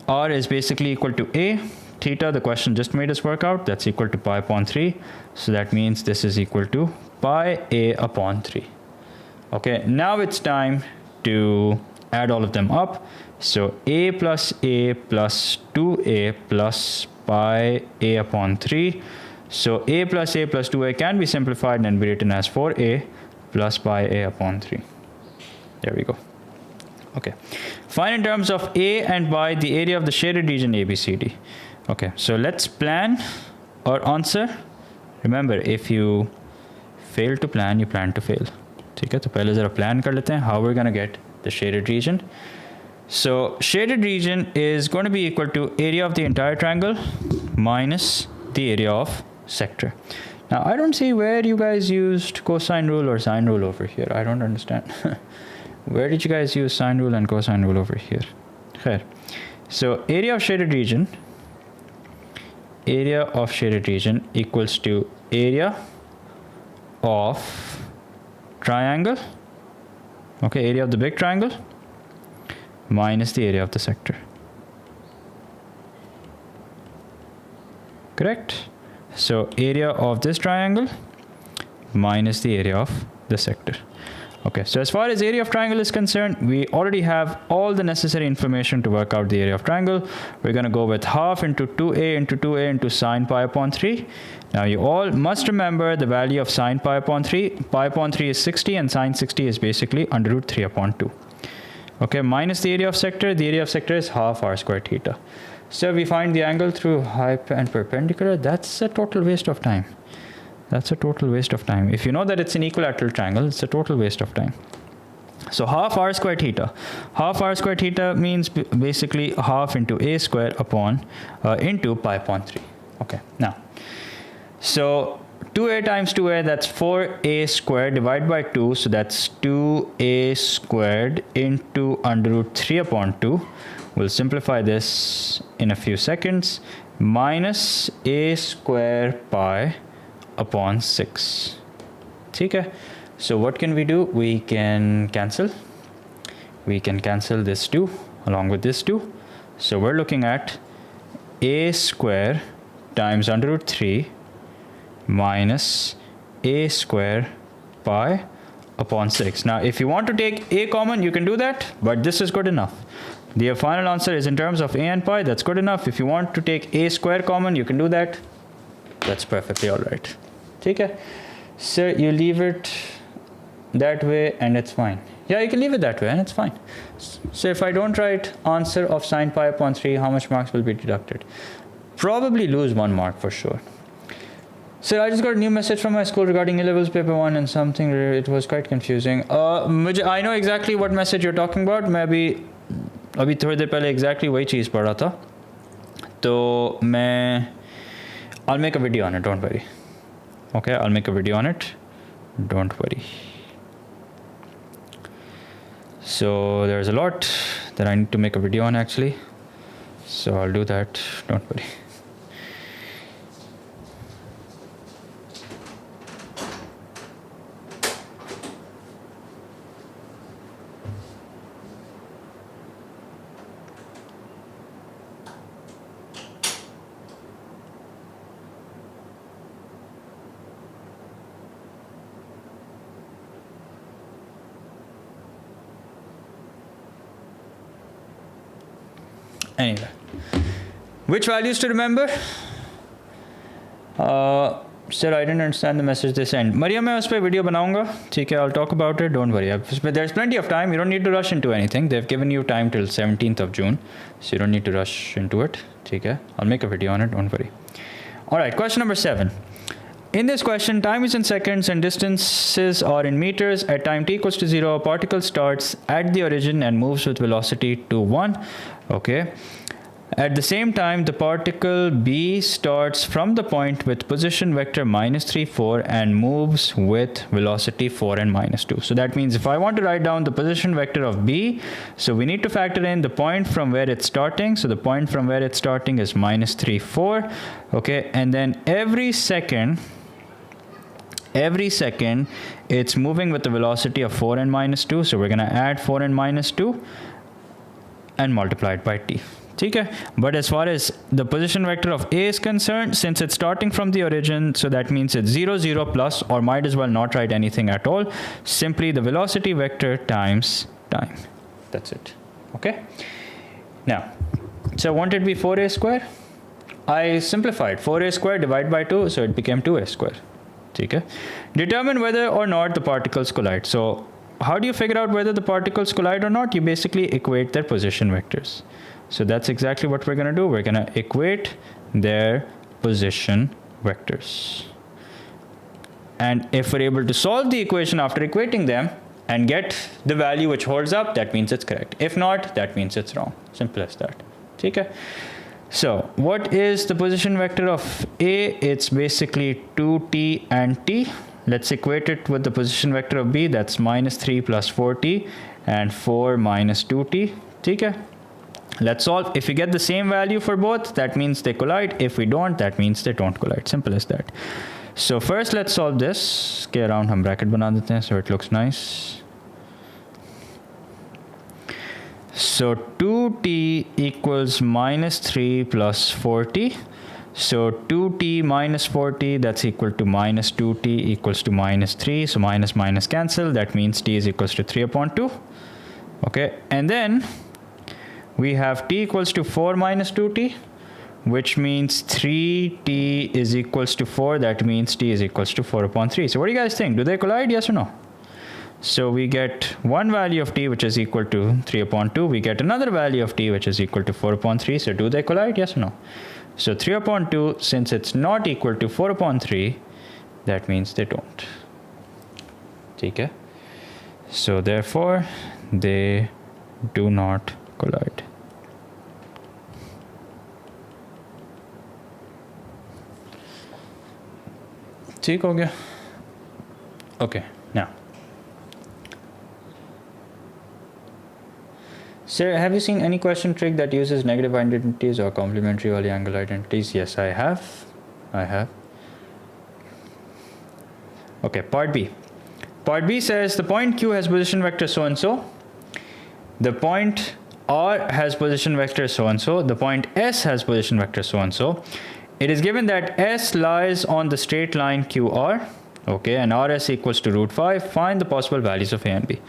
Speaker 1: R is basically equal to A. Theta, the question just made us work out, that's equal to pi upon 3. So that means this is equal to pi A upon 3. Okay, now it's time to add all of them up. So A plus 2A plus pi A upon 3. So A plus 2A can be simplified and be written as 4A plus pi A upon 3. There we go. Okay. Find in terms of A and pi the area of the shaded region ABCD. Okay, so let's plan our answer. Remember, if you fail to plan, you plan to fail. Okay, so पहले जरा plan कर लेते हैं how we're going to get the shaded region. So shaded region is going to be equal to area of the entire triangle minus the area of sector. Now I don't see where you guys used cosine rule or sine rule over here. I don't understand. Where did you guys use sine rule and cosine rule over here? Okay. So area of shaded region equals to area of triangle. Okay, area of the big triangle minus the area of the sector. Correct? So area of this triangle minus the area of the sector. Okay, so as far as area of triangle is concerned, we already have all the necessary information to work out the area of triangle. We're going to go with half into 2a into sine pi upon 3. Now you all must remember the value of sine pi upon 3. Pi upon 3 is 60 and sine 60 is basically under root 3 upon 2. Okay, minus the area of sector. The area of sector is half r squared theta. So we find the angle through hyp and perpendicular. That's a total waste of time. That's a total waste of time. If you know that it's an equilateral triangle, it's a total waste of time. So half r squared theta. Half r squared theta means basically half into a square upon into pi upon 3. Okay, now. So 2a times 2a, that's 4a squared divided by 2. So that's 2a squared into under root 3 upon 2. We'll simplify this in a few seconds. Minus a square pi upon 6. Okay. So what can we do? We can cancel. We can cancel this 2 along with this 2. So we're looking at a square times under root 3 minus a square pi upon 6. Now, if you want to take a common, you can do that, but this is good enough. The final answer is in terms of a and pi. That's good enough. If you want to take a square common, you can do that. That's perfectly all right. Okay. So you leave it that way and it's fine. Yeah, you can leave it that way and it's fine. So if I don't write answer of sine pi upon 3, how much marks will be deducted? Probably lose 1 mark for sure. So I just got a new message from my school regarding A-levels paper 1 and something. It was quite confusing. I know exactly what message you're talking about. Maybe अभी थोड़ी देर पहले exactly वही चीज़ पढ़ रहा था. तो मैं I'll make a video on it. Don't worry. Okay, I'll make a video on it. Don't worry. So there's a lot that I need to make a video on actually. So I'll do that. Don't worry. Anyway, which values to remember? Sir, I didn't understand the message they sent. Maria, मैं उस पर video बनाऊंगा. ठीक है, I'll talk about it. Don't worry. There's plenty of time. You don't need to rush into anything. They've given you time till 17th of June, so you don't need to rush into it. ठीक है, I'll make a video on it. Don't worry. All right, question number 7. In this question, time is in seconds and distances are in meters. At time t equals to 0, a particle starts at the origin and moves with velocity to 1. Okay. At the same time, the particle B starts from the point with position vector -3, 4 and moves with velocity 4 and -2. So that means if I want to write down the position vector of B, so we need to factor in the point from where it's starting. So the point from where it's starting is -3, 4. Okay. And then every second it's moving with the velocity of 4 and -2. So we're going to add 4 and -2 and multiply it by t. Okay. But as far as the position vector of A is concerned, since it's starting from the origin, so that means it's 0, 0 plus, or might as well not write anything at all. Simply the velocity vector times time. That's it. Okay. Now, so won't it be 4a square? I simplified 4a square divided by 2, so it became 2a square. Okay. Determine whether or not the particles collide. So how do you figure out whether the particles collide or not? You basically equate their position vectors. So that's exactly what we're going to do. We're going to equate their position vectors. And if we're able to solve the equation after equating them and get the value which holds up, that means it's correct. If not, that means it's wrong. Simple as that. Okay. So what is the position vector of A? It's basically 2t and t. Let's equate it with the position vector of B. That's -3 plus 4t and 4 minus 2t. Okay. Let's solve. If we get the same value for both, that means they collide. If we don't, that means they don't collide. Simple as that. So first let's solve this. इसके around हम bracket बना देते हैं so it looks nice. So 2t equals -3 plus 4t. So 2t minus 4t, that's equal to -2t equals to -3. So minus minus cancel. That means t is equals to 3 upon 2. Okay. And then we have t equals to 4 minus 2t, which means 3t is equals to 4. That means t is equals to 4 upon 3. So what do you guys think? Do they collide? Yes or no? So we get one value of t which is equal to 3 upon 2. We get another value of t which is equal to 4 upon 3. So do they collide? Yes or no? So 3 upon 2, since it's not equal to 4 upon 3, that means they don't. Okay. So therefore, they do not collide. ठीक हो गया? Okay, now. Sir, have you seen any question trick that uses negative identities or complementary wali angle identities? Yes, I have. Okay, part B. Part B says the point Q has position vector so and so. The point R has position vector so and so. The point S has position vector so and so. It is given that S lies on the straight line QR. Okay, and RS equals to √5. Find the possible values of A and B.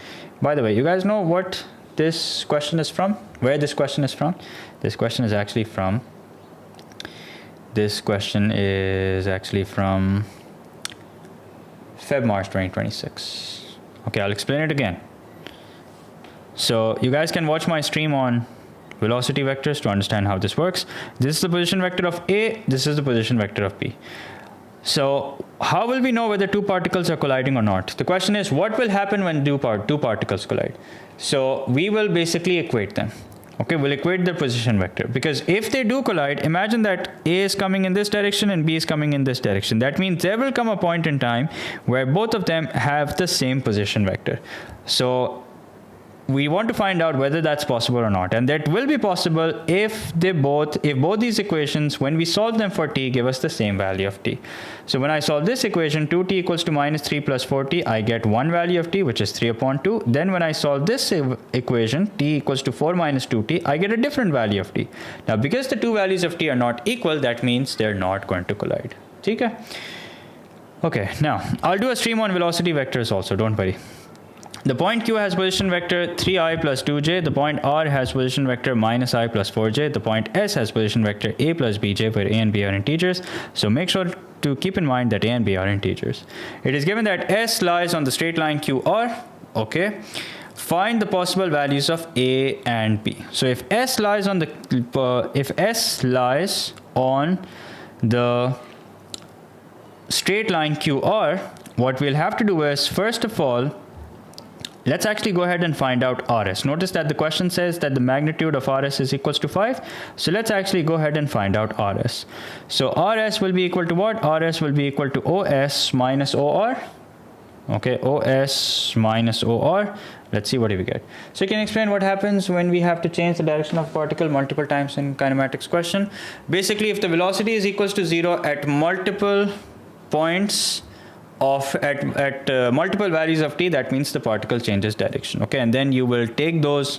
Speaker 1: By the way, you guys know what this question is from? Where this question is from? This question is actually from Feb-March 2026. Okay, I'll explain it again. So you guys can watch my stream on velocity vectors to understand how this works. This is the position vector of A, this is the position vector of B. So how will we know whether two particles are colliding or not? The question is, what will happen when two particles collide? So we will basically equate them. Okay, we'll equate their position vector, because if they do collide, imagine that A is coming in this direction and B is coming in this direction. That means there will come a point in time where both of them have the same position vector. So we want to find out whether that's possible or not, and that will be possible if both these equations, when we solve them for t, give us the same value of t. So when I solve this equation, 2t equals to minus 3 plus 4t, I get one value of t, which is 3 upon 2. Then when I solve this equation, t equals to 4 minus 2t, I get a different value of t. Now because the two values of t are not equal, that means they're not going to collide. Okay, now I'll do a stream on velocity vectors also, don't worry. The point Q has position vector 3i plus 2j. The point R has position vector minus I plus 4j. The point S has position vector a plus bj, where a and b are integers. So make sure to keep in mind that a and b are integers. It is given that S lies on the straight line QR. Okay. Find the possible values of a and b. So if S lies on the straight line QR, what we'll have to do is, first of all, let's actually go ahead and find out RS. Notice that the question says that the magnitude of RS is equals to 5. So let's actually go ahead and find out RS. So RS will be equal to what? RS will be equal to OS minus OR. Okay, OS minus OR. Let's see what we get. So you can explain what happens when we have to change the direction of a particle multiple times in kinematics question. Basically, if the velocity is equals to 0 at multiple points at multiple values of t, that means the particle changes direction. Okay, and then you will take those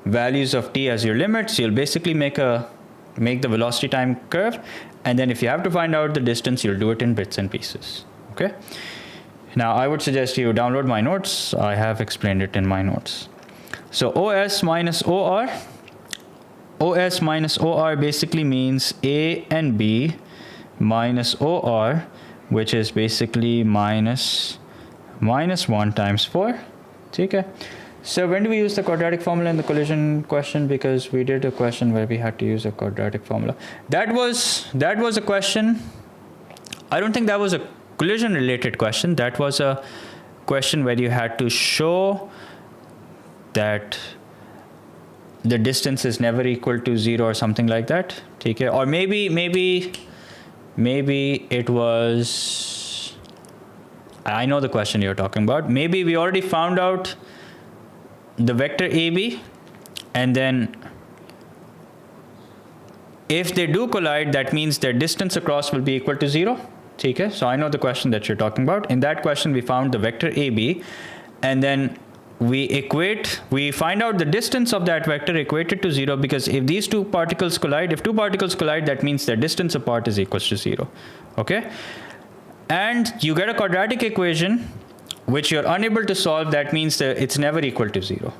Speaker 1: values of t as your limits. You'll basically make the velocity time curve, and then if you have to find out the distance, you'll do it in bits and pieces. Okay, now I would suggest you download my notes. I have explained it in my notes. So OS minus OR basically means A and B minus OR, which is basically minus 1 times 4. Okay. So when do we use the quadratic formula in the collision question? Because we did a question where we had to use a quadratic formula. That was a question. I don't think that was a collision related question. That was a question where you had to show that the distance is never equal to 0 or something like that. Okay. Or maybe it was, I know the question you're talking about. Maybe we already found out the vector AB, and then if they do collide, that means their distance across will be equal to 0. Okay, so I know the question that you're talking about. In that question, we found the vector AB, and then we find out the distance of that vector equated to 0, because if these two particles collide, that means their distance apart is equals to 0. Okay, and you get a quadratic equation which you're unable to solve. That means that it's never equal to 0.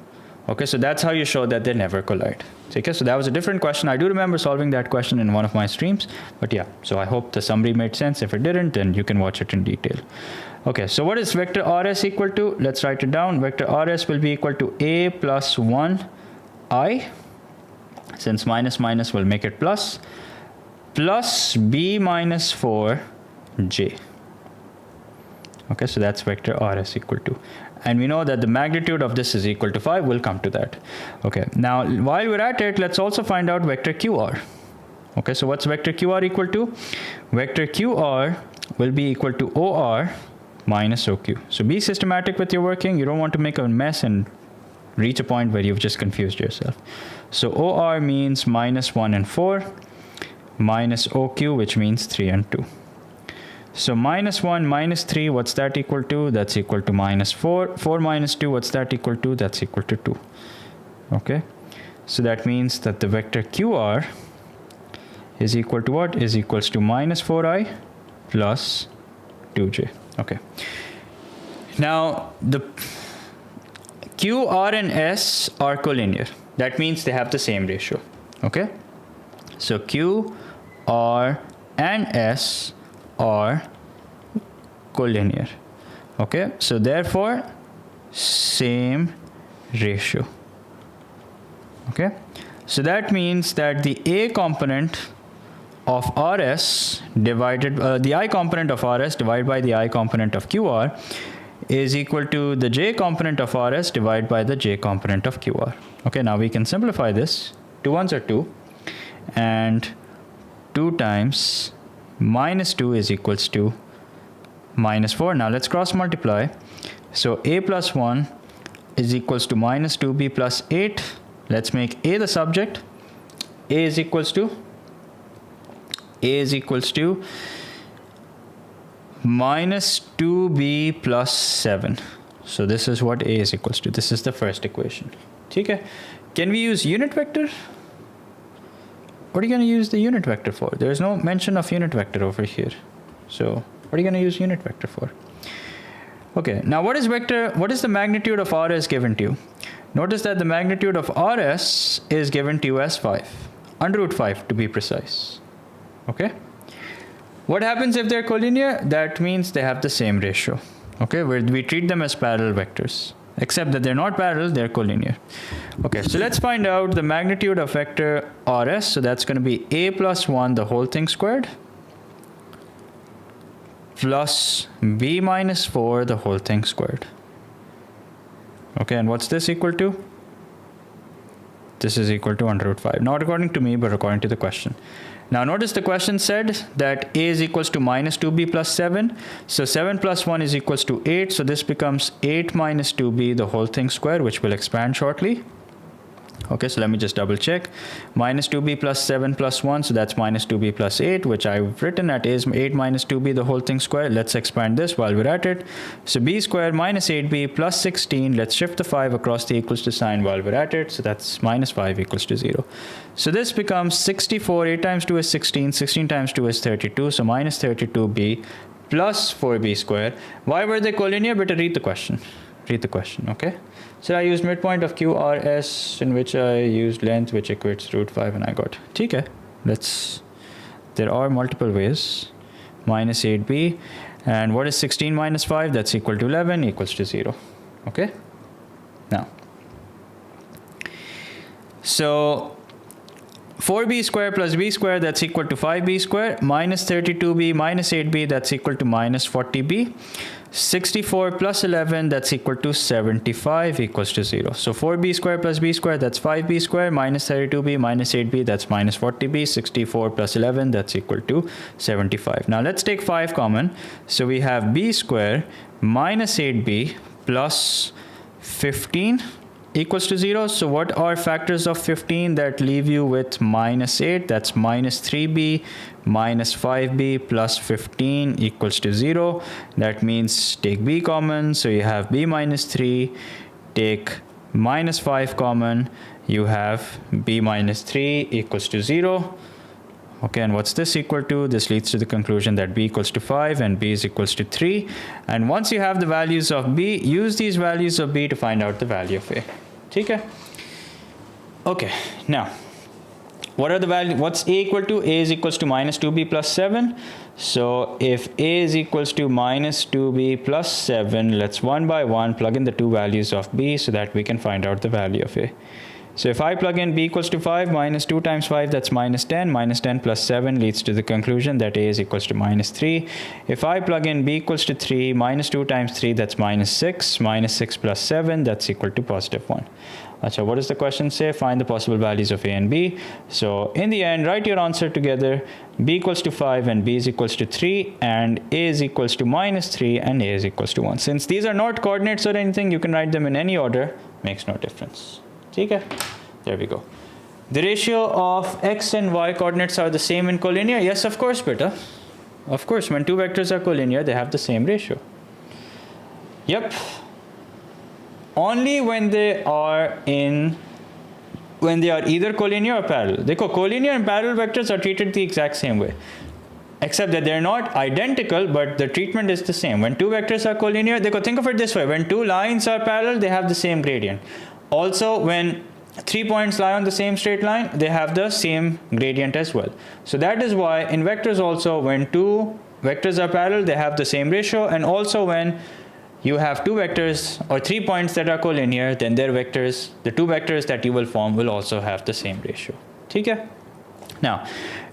Speaker 1: Okay, so that's how you show that they never collide. Okay, so that was a different question. I do remember solving that question in one of my streams, but yeah, so I hope the summary made sense. If it didn't, then you can watch it in detail. Okay, so what is vector RS equal to? Let's write it down. Vector RS will be equal to A plus 1I, since minus minus will make it plus B minus 4J. Okay, so that's vector RS equal to. And we know that the magnitude of this is equal to 5. We'll come to that. Okay, now while we're at it, let's also find out vector QR. Okay, so what's vector QR equal to? Vector QR will be equal to OR minus OQ. So be systematic with your working. You don't want to make a mess and reach a point where you've just confused yourself. So OR means minus 1 and 4, minus OQ, which means 3 and 2. So minus 1 minus 3, what's that equal to? That's equal to minus 4. 4 minus 2, what's that equal to? That's equal to 2. Okay. So that means that the vector QR is equal to what? Is equals to minus 4i plus 2j. Okay. Now, the Q, R, and S are collinear. That means they have the same ratio. Okay. So Q, R, and S are collinear. Okay. So therefore, same ratio. Okay. So that means that the A component of RS divided, the I component of RS divided by the I component of QR is equal to the J component of RS divided by the J component of QR. Okay, now we can simplify this. 2 ones are 2, and 2 times minus 2 is equals to minus 4. Now let's cross multiply. So A plus 1 is equals to minus 2B plus 8. Let's make A the subject. A is equals to minus 2b plus 7. So this is what A is equals to. This is the first equation. Okay. Can we use unit vector? What are you going to use the unit vector for? There's no mention of unit vector over here. So what are you going to use unit vector for? Okay. Now what is the magnitude of RS given to you? Notice that the magnitude of RS is given to you as 5. Under root 5 to be precise. Okay. What happens if they're collinear? That means they have the same ratio. Okay. We treat them as parallel vectors. Except that they're not parallel, they're collinear. Okay. So let's find out the magnitude of vector RS. So that's going to be A plus 1 the whole thing squared plus B minus 4 the whole thing squared. Okay, and what's this equal to? This is equal to under root 5. Not according to me, but according to the question. Now notice the question said that A is equals to minus 2B plus 7. So 7 plus 1 is equals to 8. So this becomes 8 minus 2B the whole thing squared, which will expand shortly. Okay, so let me just double check. Minus 2b plus 7 plus 1, so that's minus 2b plus 8, which I've written at is 8 minus 2b the whole thing squared. Let's expand this while we're at it. So b squared minus 8b plus 16. Let's shift the 5 across the equals to sign while we're at it. So that's minus 5 equals to 0. So this becomes 64. 8 times 2 is 16. 16 times 2 is 32. So minus 32b plus 4b squared. Why were they collinear? Better read the question. Read the question, okay? So I used midpoint of QRS, in which I used length, which equates to root 5, and I got TK. There are multiple ways. Minus 8b. And what is 16 minus 5? That's equal to 11, equals to 0. Okay? Now, so 4b squared plus b squared, that's equal to 5b squared. Minus 32b minus 8b, that's equal to minus 40b. 64 plus 11, that's equal to 75, equals to 0. So 4b squared plus b squared, that's 5b squared, minus 32b minus 8b, that's minus 40b. 64 plus 11, that's equal to 75. Now let's take 5 common. So we have b squared minus 8b plus 15 equals to 0. So what are factors of 15 that leave you with minus 8? That's minus 3b minus 5b plus 15 equals to 0. That means take b common. So you have b minus 3. Take minus 5 common. You have b minus 3 equals to 0. Okay, and what's this equal to? This leads to the conclusion that b equals to 5 and b is equals to 3. And once you have the values of b, use these values of b to find out the value of a. Okay, now, what are the values? What's a equal to? A is equals to minus 2b plus 7. So if a is equals to minus 2b plus 7, let's one by one plug in the two values of b so that we can find out the value of a. So if I plug in b equals to 5, minus 2 times 5, that's minus 10. Minus 10 plus 7 leads to the conclusion that a is equals to minus 3. If I plug in b equals to 3, minus 2 times 3, that's minus 6. Minus 6 plus 7, that's equal to positive 1. So what does the question say? Find the possible values of a and b. So in the end, write your answer together. B equals to 5 and b is equals to 3, and a is equals to minus 3 and a is equals to 1. Since these are not coordinates or anything, you can write them in any order. Makes no difference. Okay? There we go. The ratio of x and y coordinates are the same in collinear? Yes, of course, beta. Of course, when two vectors are collinear, they have the same ratio. Yep. Only when they are either collinear or parallel. Collinear and parallel vectors are treated the exact same way, except that they're not identical, but the treatment is the same. When two vectors are collinear, think of it this way: when two lines are parallel, they have the same gradient. Also, when 3 points lie on the same straight line, they have the same gradient as well. So that is why in vectors also, when two vectors are parallel, they have the same ratio, and also when you have two vectors or 3 points that are collinear, then their vectors, the two vectors that you will form, will also have the same ratio. Okay? Now,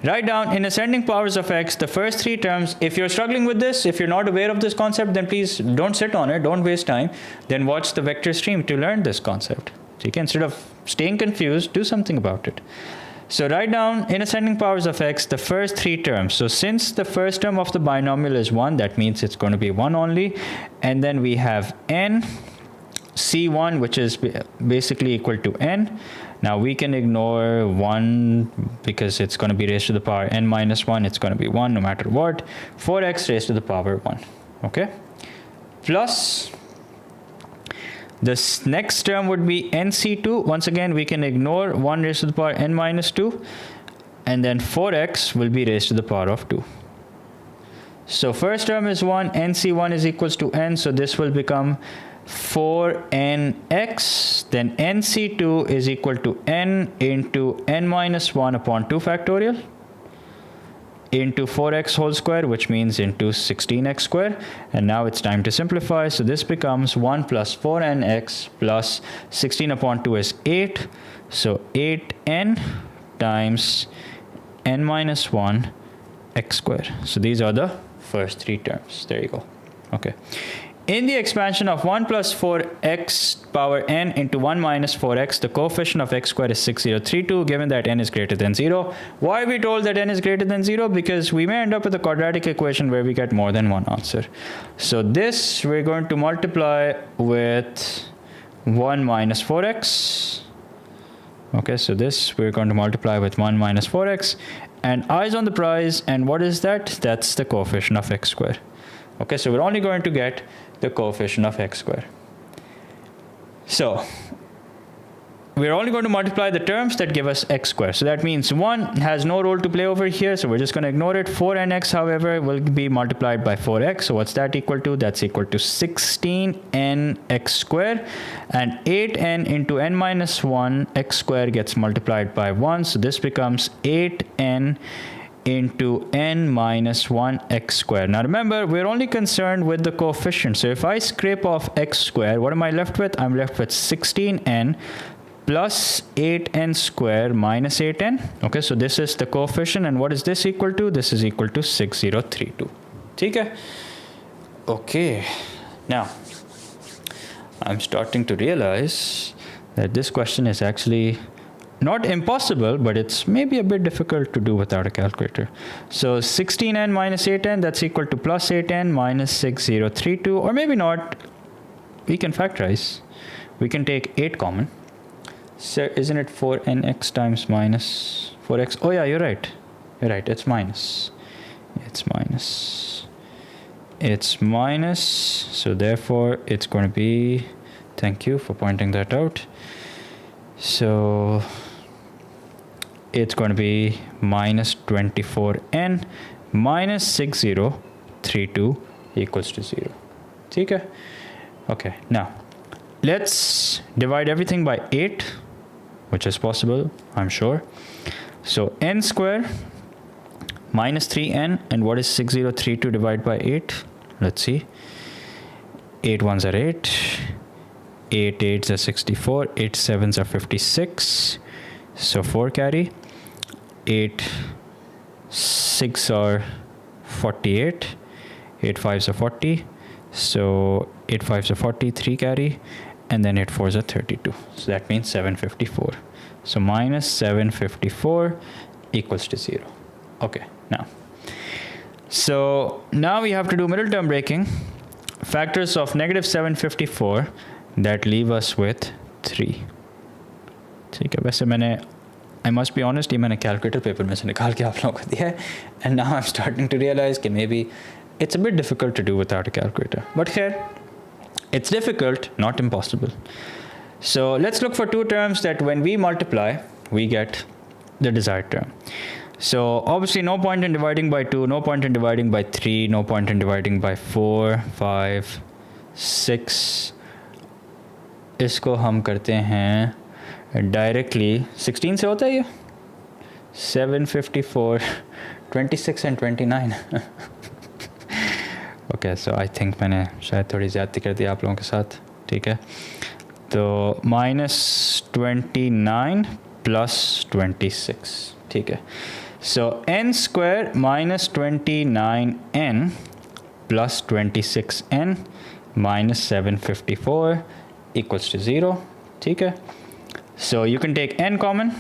Speaker 1: write down in ascending powers of x the first three terms. If you're struggling with this, if you're not aware of this concept, then please don't sit on it, don't waste time. Then watch the vector stream to learn this concept. Okay? Instead of staying confused, do something about it. So write down in ascending powers of x the first three terms. So since the first term of the binomial is 1, that means it's going to be 1 only. And then we have n, c1, which is basically equal to n. Now we can ignore 1 because it's going to be raised to the power n minus 1. It's going to be 1 no matter what. 4x raised to the power 1. Okay? Plus, this next term would be nc2. Once again, we can ignore 1 raised to the power n minus 2. And then 4x will be raised to the power of 2. So first term is 1. nc1 is equals to n. So this will become 4nx. Then nc2 is equal to n into n minus 1 upon 2 factorial into 4x whole square, which means into 16x square. And now it's time to simplify. So this becomes 1 plus 4nx plus 16 upon 2 is 8. So 8n times n minus 1 x square. So these are the first three terms. There you go. Okay. In the expansion of 1 plus 4x power n into 1 minus 4x, the coefficient of x squared is 6032, given that n is greater than 0. Why are we told that n is greater than 0? Because we may end up with a quadratic equation where we get more than one answer. So this we're going to multiply with 1 minus 4x. Okay, so this we're going to multiply with 1 minus 4x. And eyes on the prize, and what is that? That's the coefficient of x squared. Okay, so we're only going to get the coefficient of x squared. So we're only going to multiply the terms that give us x squared. So that means 1 has no role to play over here, so we're just going to ignore it. 4nx, however, will be multiplied by 4x. So what's that equal to? That's equal to 16nx squared. And 8n into n minus 1 x squared gets multiplied by 1. So this becomes 8n into n minus 1 x squared. Now remember, we're only concerned with the coefficient. So if I scrape off x squared, what am I left with? I'm left with 16n plus 8n squared minus 8n. Okay, so this is the coefficient. And what is this equal to? This is equal to 6032. Okay? Okay. Now, I'm starting to realize that this question is actually not impossible, but it's maybe a bit difficult to do without a calculator. So 16n minus 8n, that's equal to plus 8n minus 6032. Or maybe not. We can factorize. We can take 8 common. So isn't it 4nx times minus 4x? Oh yeah, you're right. You're right. It's minus. It's minus. It's minus. So therefore, it's going to be... Thank you for pointing that out. So it's going to be minus 24n minus 6032 equals to 0. Okay? Okay, now let's divide everything by 8, which is possible, I'm sure. So n squared minus 3n, and what is 6032 divided by 8? Let's see. 8 ones are 8. 8 8s are 64, 8 7s are 56, so 4 carry, 8 6 are 48, 8 5s are 40, so 8 5s are 40, 3 carry, and then 8 4s are 32. So that means 754. So minus 754 equals to 0. Okay, now. So now we have to do middle term breaking. Factors of negative 754 that leave us with 3. ठीक है, वैसे मैंने I must be honest, ये मैंने calculator paper में से निकाल के आप लोगों को दिया है, and now I'm starting to realize कि maybe it's a bit difficult to do without a calculator. But here, it's difficult, not impossible. So let's look for two terms that when we multiply, we get the desired term. So obviously no point in dividing by 2, no point in dividing by 3, no point in dividing by 4, 5, 6. इसको हम करते हैं directly 16 से होता है ये 754, 26 and 29. Okay, so I think मैंने शायद थोड़ी ज़्यादती कर दी आप लोगों के साथ, ठीक है. तो -29 plus 26, ठीक है. So n square minus 29n plus 26n minus 754 equals to 0, ठीक है. So you can take n common.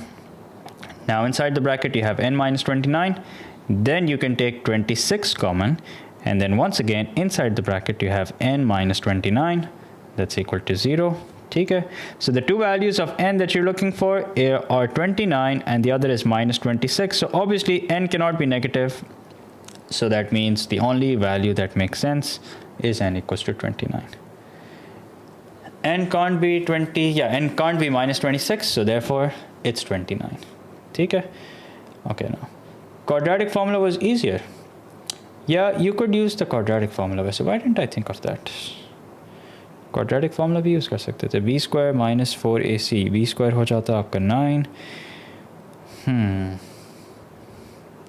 Speaker 1: Now inside the bracket you have n minus 29. Then you can take 26 common. And then once again inside the bracket you have n minus 29. That's equal to 0. Okay. So the two values of n that you're looking for are 29 and the other is minus 26. So obviously n cannot be negative. So that means the only value that makes sense is n equals to 29. N can't be 20, yeah, n can't be minus 26, so therefore it's 29. Okay? Okay, now. Quadratic formula was easier. Yeah, you could use the quadratic formula. So why didn't I think of that? Quadratic formula भी use कर सकते थे. b square minus 4ac. b square हो जाता आपका 9.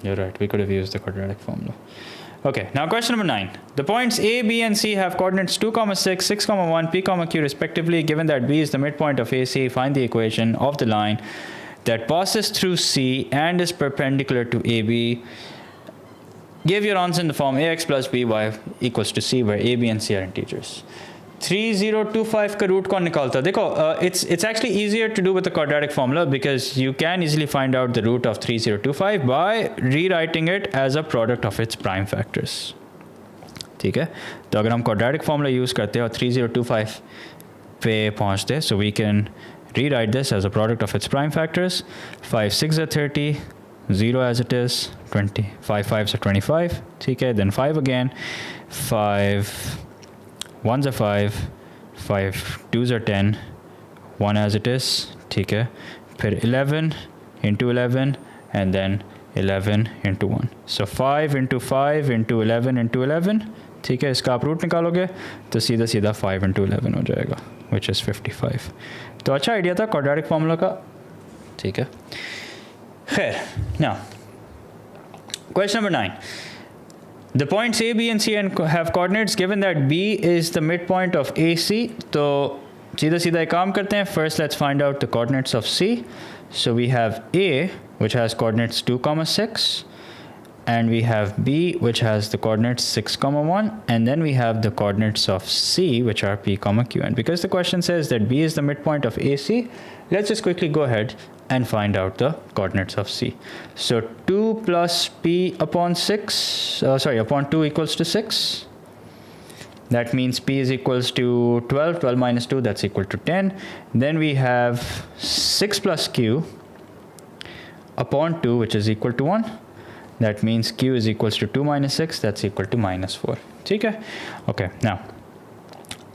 Speaker 1: You're right, we could have used the quadratic formula. Okay, now question number 9. The points A, B, and C have coordinates 2, 6, 6, 1, P, Q respectively. Given that B is the midpoint of AC, find the equation of the line that passes through C and is perpendicular to AB. Give your answer in the form AX plus BY equals to C, where A, B, and C are integers. 3025 का root कौन निकालता? देखो, it's actually easier to do with the quadratic formula because you can easily find out the root of 3025 by rewriting it as a product of its prime factors. ठीक है? तो अगर हम quadratic formula use करते हैं और 3025 पे पहुँचते, so we can rewrite this as a product of its prime factors. 5 6 are 30, 0 as it is, 20, 5 5s are 25. ठीक है? Then 5 again, 5 1s are 5, 5 2s are 10, 1 as it is, ठीक है. फिर 11 into 11 and then 11 into 1. So 5 into 5 into 11 into 11, ठीक है. इसका आप root निकालोगे तो सीधा सीधा 5 into 11 हो जाएगा, which is 55. तो अच्छा आइडिया था quadratic formula का, ठीक है. खैर, now question number 9. The points A, B, and C have coordinates. Given that B is the midpoint of AC, तो सीधा सीधा एक काम करते हैं. First, let's find out the coordinates of C. So we have A, which has coordinates 2, 6, and we have B, which has the coordinates 6, 1, and then we have the coordinates of C, which are P, Q. And because the question says that B is the midpoint of AC, let's just quickly go ahead and find out the coordinates of C. So 2 plus P upon 6, upon 2 equals to 6. That means P is equals to 12, 12 minus 2, that's equal to 10. Then we have 6 plus Q upon 2, which is equal to 1. That means Q is equals to 2 minus 6, that's equal to minus 4. Okay? Okay, now.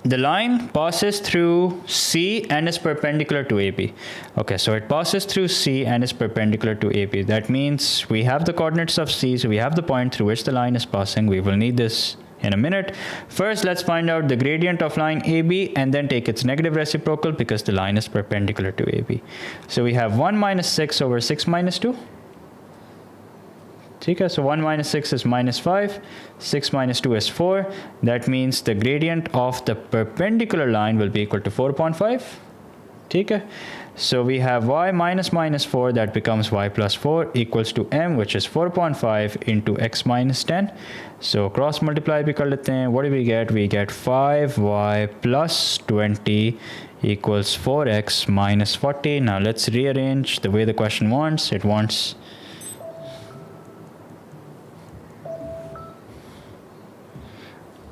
Speaker 1: The line passes through C and is perpendicular to AB. Okay, so it passes through C and is perpendicular to AB. That means we have the coordinates of C, so we have the point through which the line is passing. We will need this in a minute. First, let's find out the gradient of line AB and then take its negative reciprocal because the line is perpendicular to AB. So we have 1 minus 6 over 6 minus 2. Okay, so 1 minus 6 is minus 5, 6 minus 2 is 4. That means the gradient of the perpendicular line will be equal to 4 upon 5. Okay, so we have y minus minus 4, that becomes y plus 4 equals to m, which is 4 upon 5 into x minus 10. So cross multiply bhi kar lete hain. What do we get? We get 5y plus 20 equals 4x minus 40. Now let's rearrange the way the question wants. It wants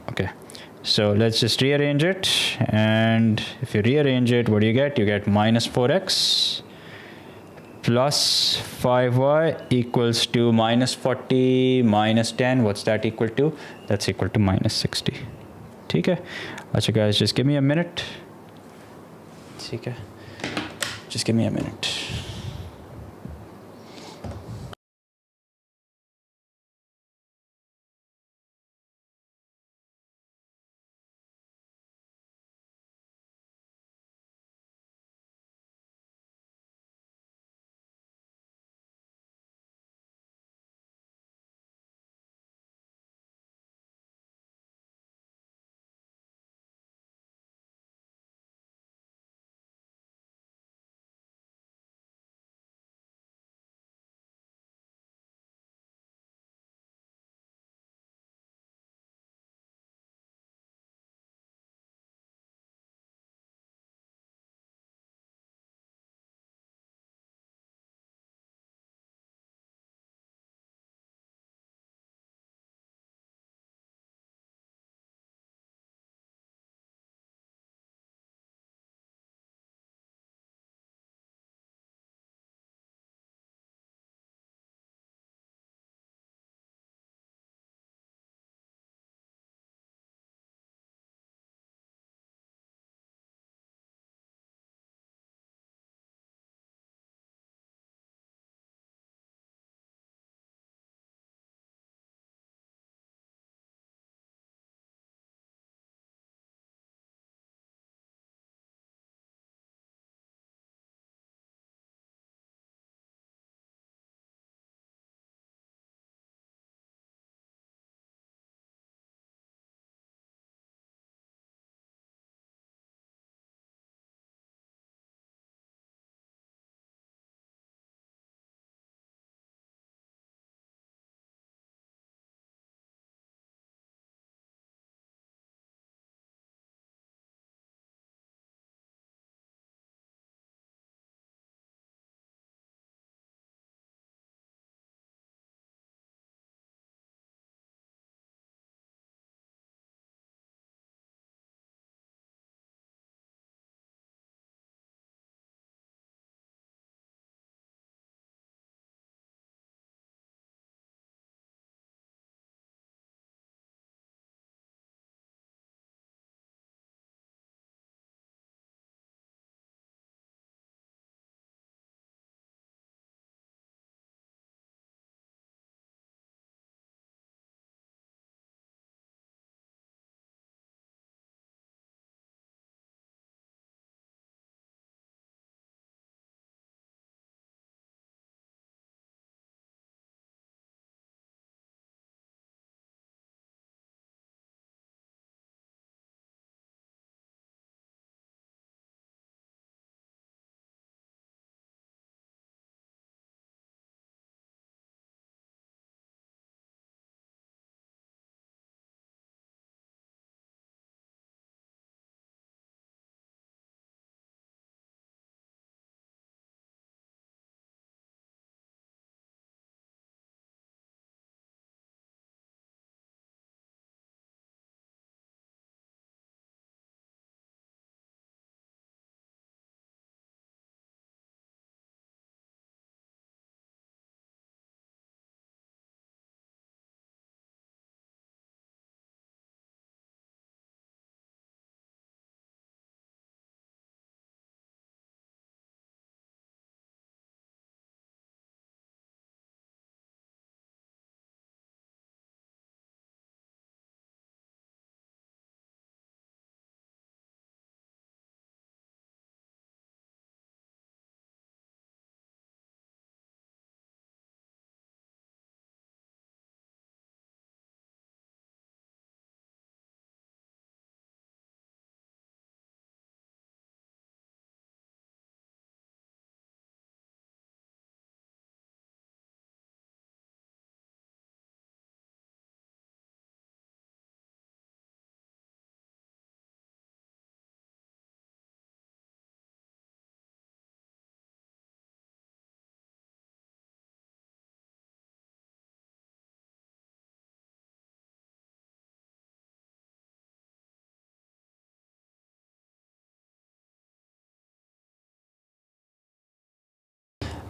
Speaker 1: okay, so let's just rearrange it, and if you rearrange it, what do you get? You get minus 4x plus 5y equals to minus 40 minus 10. What's that equal to? That's equal to minus 60. Okay, अच्छा guys, just give me a minute. Okay, just give me a minute.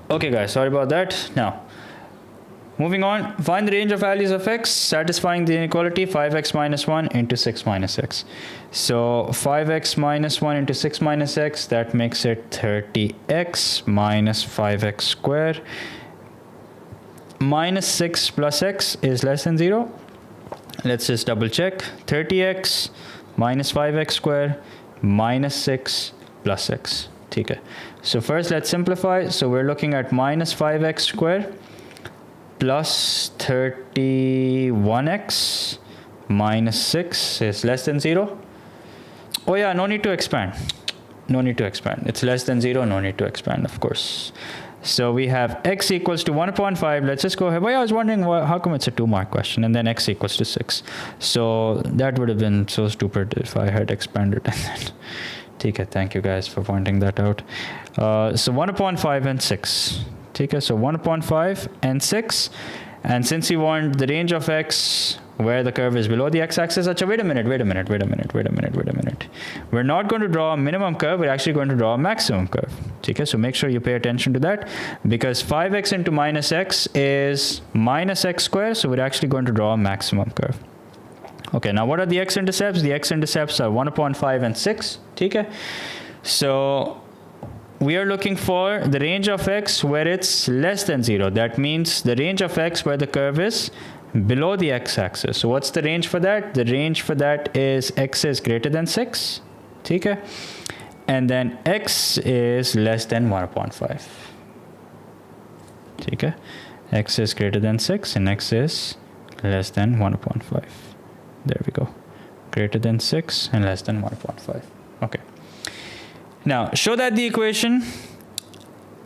Speaker 1: Okay guys, sorry about that. Now, moving on, find the range of values of x satisfying the inequality 5x minus 1 into 6 minus x. So 5x minus 1 into 6 minus x, that makes it 30x minus 5x square minus 6 plus x is less than 0. Let's just double check. 30x minus 5x square minus 6 plus x. Okay. So first let's simplify. So we're looking at minus 5x square plus 31x minus 6 is less than 0. Oh yeah, no need to expand. No need to expand. It's less than 0, no need to expand, of course. So we have x equals to 1 upon 5. Let's just go ahead. Well, I was wondering how come it's a 2-mark question, and then x equals to 6. So that would have been so stupid if I had expanded and then. Okay, thank you guys for pointing that out. So 1 upon 5 and 6. Okay, so 1 upon 5 and 6. And since you want the range of x where the curve is below the x-axis, wait a minute. We're not going to draw a minimum curve, we're actually going to draw a maximum curve. Okay, so make sure you pay attention to that, because 5x into minus x is minus x squared, so we're actually going to draw a maximum curve. Okay, now what are the x-intercepts? The x-intercepts are 1 upon 5 and 6. Okay, so we are looking for the range of x where it's less than 0. That means the range of x where the curve is below the x-axis. So what's the range for that? The range for that is x is greater than 6. Okay, and then x is less than 1 upon 5. Okay, x is greater than 6 and x is less than 1 upon 5. There we go. Greater than 6 and less than 1 upon 5. Okay. Now, show that the equation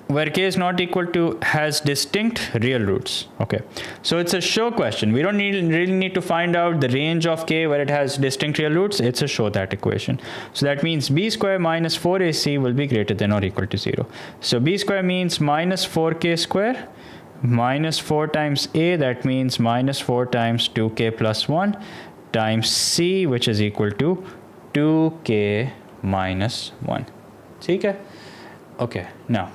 Speaker 1: where k is not equal to has distinct real roots. Okay. So it's a show question. We don't really need to find out the range of k where it has distinct real roots. It's a show that equation. So that means b square minus 4ac will be greater than or equal to 0. So b square means minus 4k square minus 4 times a, that means minus 4 times 2k plus 1 times c, which is equal to 2k minus 1. Okay, now.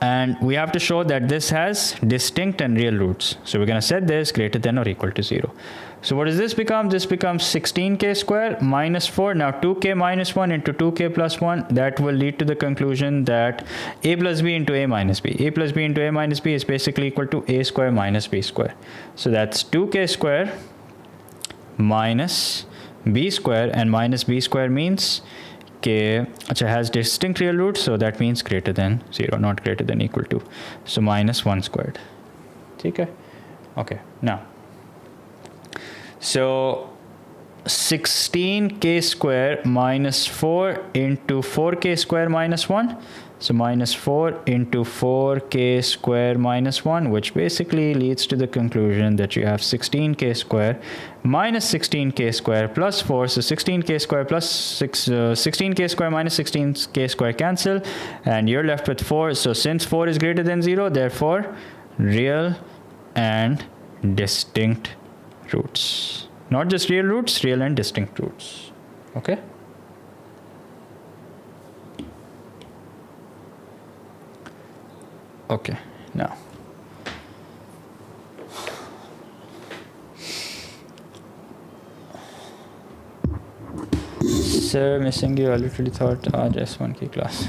Speaker 1: And we have to show that this has distinct and real roots. So we're going to set this greater than or equal to 0. So what does this become? This becomes 16k square minus 4. Now 2k minus 1 into 2k plus 1. That will lead to the conclusion that a plus b into a minus b. A plus b into a minus b is basically equal to a square minus b square. So that's 2k square minus b square, and minus b square means k has distinct real roots, so that means greater than 0, not greater than equal to. So minus 1 squared. Okay, now. So 16k square minus 4 into 4k square minus 1. So minus 4 into 4k square minus 1, which basically leads to the conclusion that you have 16k square minus 16k square plus 4. So 16k square plus 16k square minus 16k square cancel, and you're left with 4. So since 4 is greater than 0, therefore real and distinct roots. Not just real roots, real and distinct roots. Okay? Okay, now. Sir, missing you. I literally thought आज S1 की class.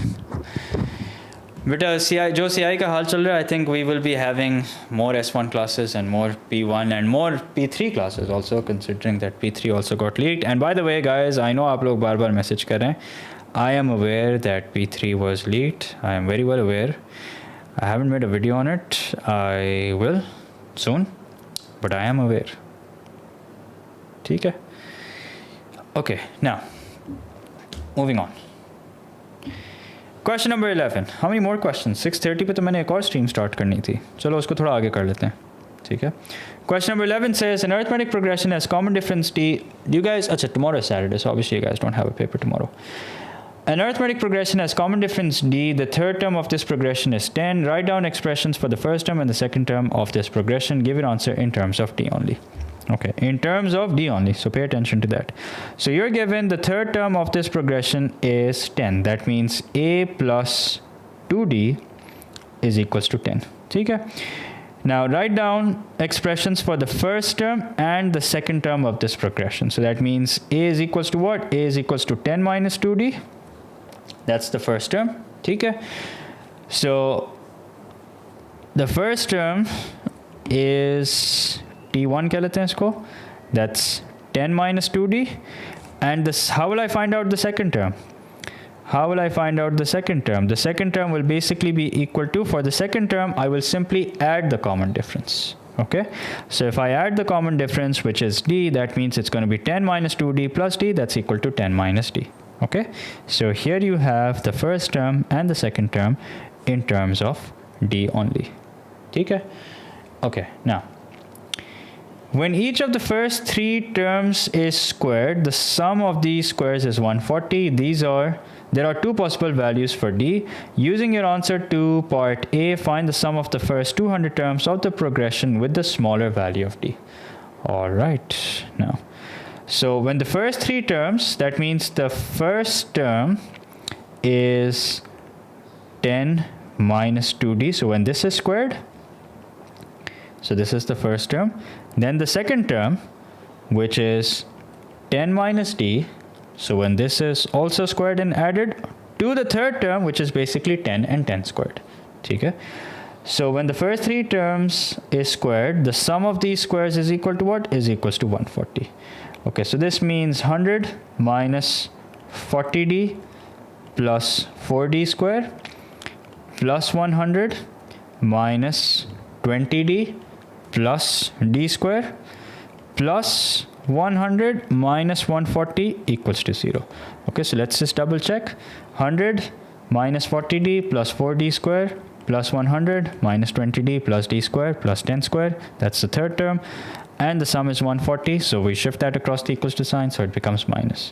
Speaker 1: बेटा जो CI का हाल चल रहा है, I think we will be having more S1 classes and more P1 and more P3 classes also, considering that P3 also got leaked. And by the way, guys, I know आप लोग बार-बार message कर रहे हैं. I am aware that P3 was leaked. I am very well aware. I haven't made a video on it. I will soon, but I am aware. Okay. Okay, now, moving on. Question number 11. How many more questions? 6:30 पे तो मैंने एक और stream start करनी थी. चलो उसको थोड़ा आगे कर लेते हैं. ठीक है. Question number 11 says an arithmetic progression has common difference d. You guys, tomorrow is Saturday, so obviously you guys don't have a paper tomorrow. An arithmetic progression has common difference d. The third term of this progression is 10. Write down expressions for the first term and the second term of this progression. Give an answer in terms of d only. Okay, in terms of d only. So pay attention to that. So you're given the third term of this progression is 10. That means a plus 2d is equals to 10. Okay? Now write down expressions for the first term and the second term of this progression. So that means a is equals to what? A is equals to 10 minus 2d. That's the first term. Okay? So the first term is t1 kya lete hain isko? That's 10 minus 2d. And this, how will I find out the second term? How will I find out the second term? The second term will basically be equal to, for the second term, I will simply add the common difference. Okay? So if I add the common difference, which is d, that means it's going to be 10 minus 2d plus d, that's equal to 10 minus d. Okay? So here you have the first term and the second term in terms of d only. Okay? Okay, now, when each of the first three terms is squared, the sum of these squares is 140. There are two possible values for d. Using your answer to part A, find the sum of the first 200 terms of the progression with the smaller value of d. All right, now, so when the first three terms, that means the first term is 10 minus 2d. So when this is squared, so this is the first term. Then the second term, which is 10 minus d. So when this is also squared and added to the third term, which is basically 10 and 10 squared. Okay? So when the first three terms is squared, the sum of these squares is equal to what? Is equals to 140. Okay, so this means 100 minus 40d plus 4d square plus 100 minus 20d plus d square plus 100 minus 140 equals to 0. Okay, so let's just double check. 100 minus 40d plus 4d square plus 100 minus 20d plus d square plus 10 square. That's the third term. And the sum is 140. So we shift that across the equals to sign, so it becomes minus.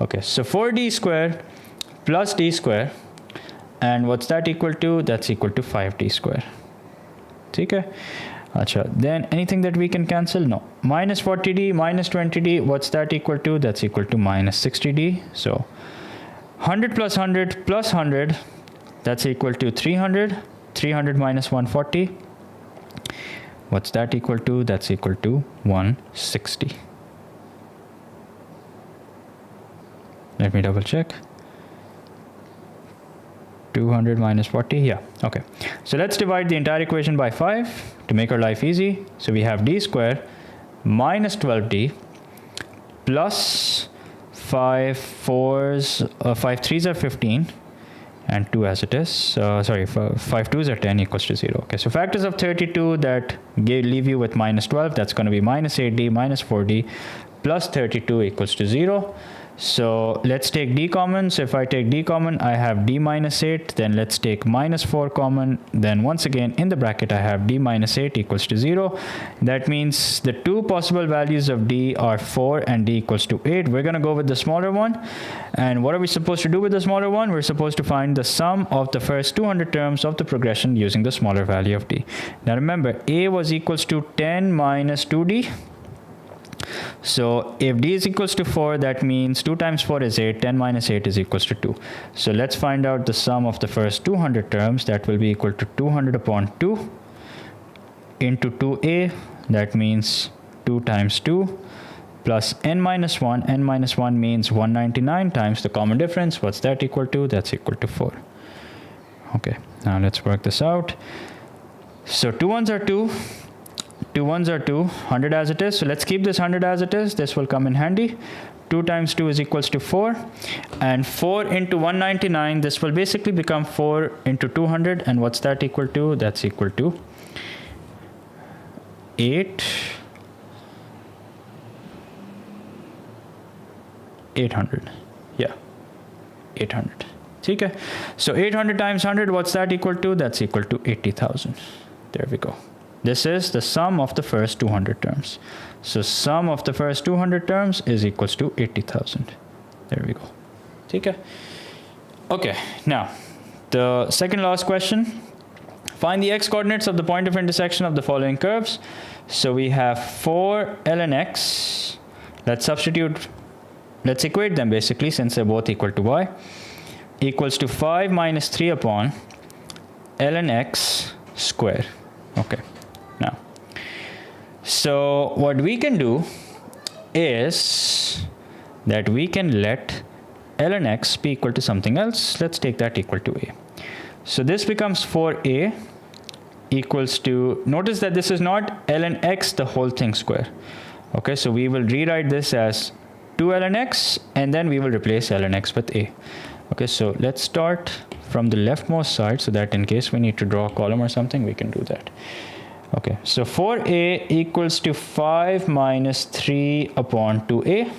Speaker 1: Okay, so 4d square plus d square. And what's that equal to? That's equal to 5d square. Okay. Achha, then anything that we can cancel? No. Minus 40d minus 20d, what's that equal to? That's equal to minus 60d. So 100 plus 100 plus 100, that's equal to 300. 300 minus 140, what's that equal to? That's equal to 160. Let me double check. 200 minus 40, yeah, okay. So let's divide the entire equation by 5 to make our life easy. So we have d square minus 12d plus 5 3s are 15 and 2 as it is. 5 2s are 10 equals to 0. Okay, so factors of 32 that leave you with minus 12, that's going to be minus 8d minus 4d plus 32 equals to 0. So let's take d common. So if I take d common, I have d minus 8. Then let's take minus 4 common. Then once again in the bracket, I have d minus 8 equals to 0. That means the two possible values of d are 4 and d equals to 8. We're going to go with the smaller one. And what are we supposed to do with the smaller one? We're supposed to find the sum of the first 200 terms of the progression using the smaller value of d. Now remember, a was equals to 10 minus 2d. So if d is equals to 4, that means 2 times 4 is 8. 10 minus 8 is equals to 2. So let's find out the sum of the first 200 terms. That will be equal to 200 upon 2 into 2a. That means 2 times 2 plus n minus 1. N minus 1 means 199 times the common difference. What's that equal to? That's equal to 4. Okay, now let's work this out. So 2 ones are 2. 2 ones are 2, 100 as it is. So let's keep this 100 as it is. This will come in handy. 2 times 2 is equals to 4. And 4 into 199, this will basically become 4 into 200. And what's that equal to? That's equal to 800. Yeah, 800. Okay. So 800 times 100, what's that equal to? That's equal to 80,000. There we go. This is the sum of the first 200 terms. So sum of the first 200 terms is equals to 80,000. There we go. Okay. Okay. Now, the second last question. Find the x coordinates of the point of intersection of the following curves. So we have 4 ln x. Let's substitute. Let's equate them basically since they're both equal to y. Equals to 5 minus 3 upon ln x square. Okay, now, so what we can do is that we can let ln x be equal to something else. Let's take that equal to a. So this becomes 4a equals to, notice that this is not ln x the whole thing square. Okay, so we will rewrite this as 2 ln x, and then we will replace ln x with a. Okay, so let's start from the leftmost side so that in case we need to draw a column or something, we can do that. Okay, so 4a equals to 5 minus 3 upon 2a.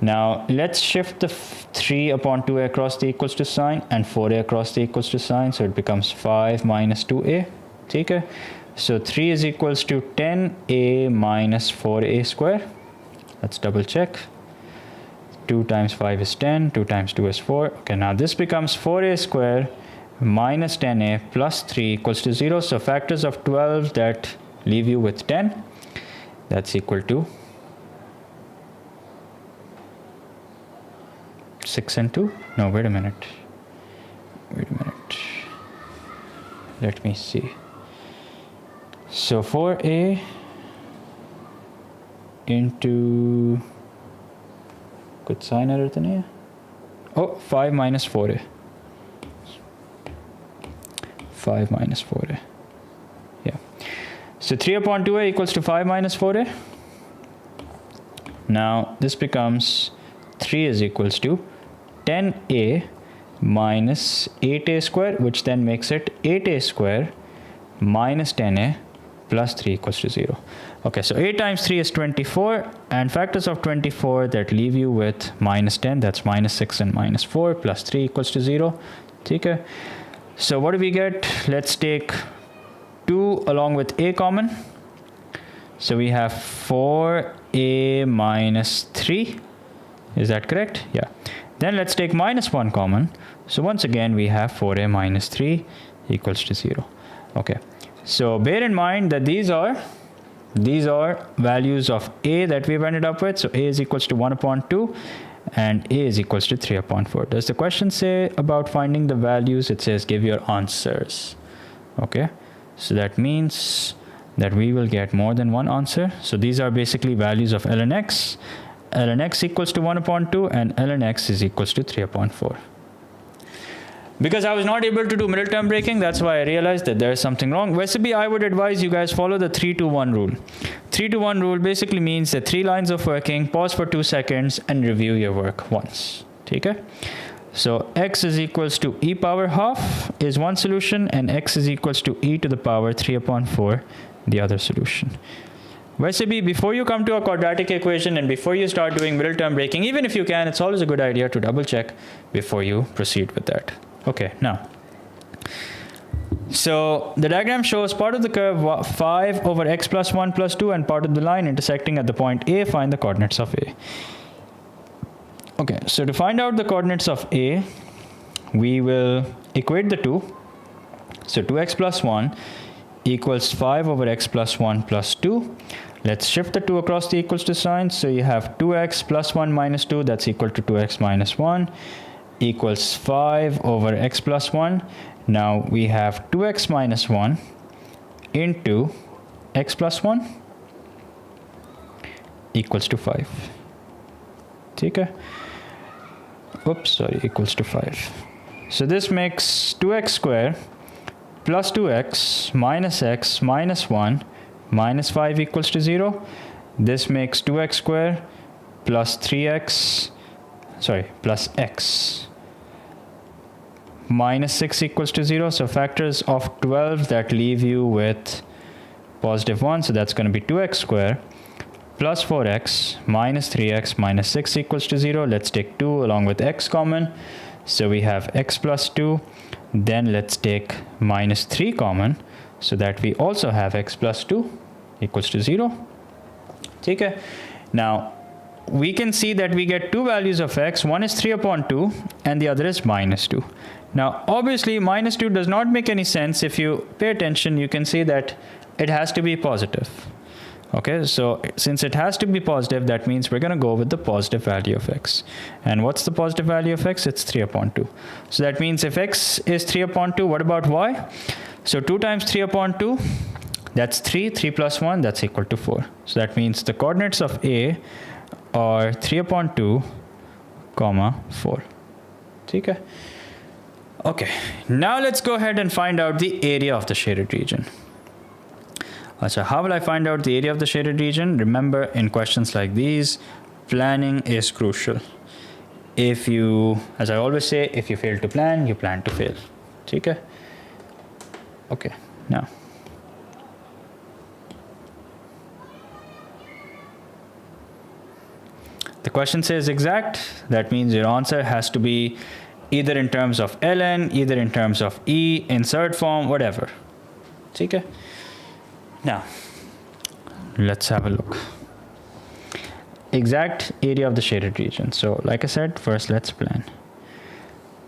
Speaker 1: Now let's shift the 3 upon 2a across the equals to sign and 4a across the equals to sign, so it becomes 5 minus 2a. Okay, so 3 is equals to 10a minus 4a square. Let's double check. 2 times 5 is 10, 2 times 2 is 4. Okay, now this becomes 4a square minus 10a plus 3 equals to 0. So factors of 12 that leave you with 10, that's equal to 6 and 2. No, wait a minute. Let me see. So 4a into, कुछ sign error तो नहीं है? Oh, 5 minus 4a. 5 minus 4a. Yeah. So 3 upon 2a equals to 5 minus 4a. Now this becomes 3 is equals to 10a minus 8a square, which then makes it 8a square minus 10a plus 3 equals to 0. Okay, so 8 times 3 is 24, and factors of 24 that leave you with minus 10, that's minus 6 and minus 4, plus 3 equals to 0. Okay, so what do we get? Let's take 2 along with a common. So we have 4a minus 3. Is that correct? Yeah. Then let's take minus 1 common. So once again, we have 4a minus 3 equals to 0. Okay. So bear in mind that these are values of a that we've ended up with. So a is equals to 1 upon 2 and a is equals to 3 upon 4. Does the question say about finding the values? It says give your answers. Okay. So that means that we will get more than one answer. So these are basically values of ln x. ln x equals to 1 upon 2 and ln x is equals to 3 upon 4. Because I was not able to do middle term breaking, that's why I realized that there is something wrong. Recipe, I would advise you guys follow the 3-to-1 rule. 3-to-1 rule basically means that 3 lines of working, pause for 2 seconds and review your work once. Okay? So x is equals to e power half is one solution and x is equals to e to the power 3 upon 4, the other solution. Recipe, before you come to a quadratic equation and before you start doing middle term breaking, even if you can, it's always a good idea to double check before you proceed with that. Okay, now, so the diagram shows part of the curve 5 over x plus 1 plus 2 and part of the line intersecting at the point A. Find the coordinates of A. Okay, so to find out the coordinates of A, we will equate the two. So 2x plus 1 equals 5 over x plus 1 plus 2. Let's shift the 2 across the equals to sign. So you have 2x plus 1 minus 2, that's equal to 2x minus 1. Equals 5 over x plus 1. Now we have 2x minus 1 into x plus 1 equals to 5. Okay. Oops, sorry, equals to 5. So this makes 2x square plus 2x minus 1 minus 5 equals to 0. This makes 2x square plus 3x, plus x minus 6 equals to 0. So factors of 12 that leave you with positive 1. So that's going to be 2x square plus 4x minus 3x minus 6 equals to 0. Let's take 2 along with x common. So we have x plus 2. Then let's take minus 3 common so that we also have x plus 2 equals to 0. Okay. Now, we can see that we get two values of x. One is 3 upon 2 and the other is minus 2. Now, obviously, minus 2 does not make any sense. If you pay attention, you can see that it has to be positive. Okay, so since it has to be positive, that means we're going to go with the positive value of x. And what's the positive value of x? It's 3 upon 2. So that means if x is 3 upon 2, what about y? So 2 times 3 upon 2, that's 3. 3 plus 1, that's equal to 4. So that means the coordinates of a are 3 upon 2, comma 4. Okay. Okay, now let's go ahead and find out the area of the shaded region. So how will I find out the area of the shaded region? Remember, in questions like these, planning is crucial. If you, as I always say, if you fail to plan, you plan to fail. Okay? Okay, now. The question says exact. That means your answer has to be either in terms of ln, either in terms of e, insert form, whatever. Okay? Now, let's have a look. Exact area of the shaded region. So, like I said, first let's plan.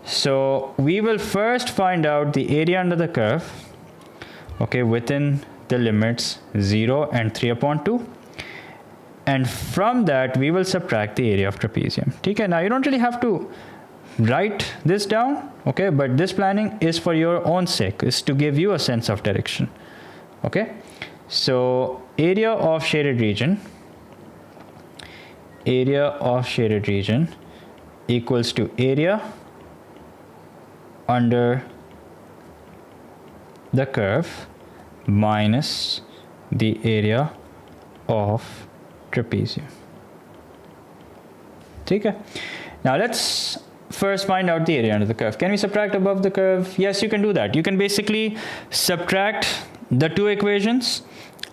Speaker 1: So, we will first find out the area under the curve, okay, within the limits 0 and 3 upon 2. And from that, we will subtract the area of trapezium. Okay, now you don't really have to write this down, okay, but this planning is for your own sake, is to give you a sense of direction. Okay, so area of shaded region equals to area under the curve minus the area of trapezium. Okay, now let's first find out the area under the curve. Can we subtract above the curve? Yes, you can do that. You can basically subtract the two equations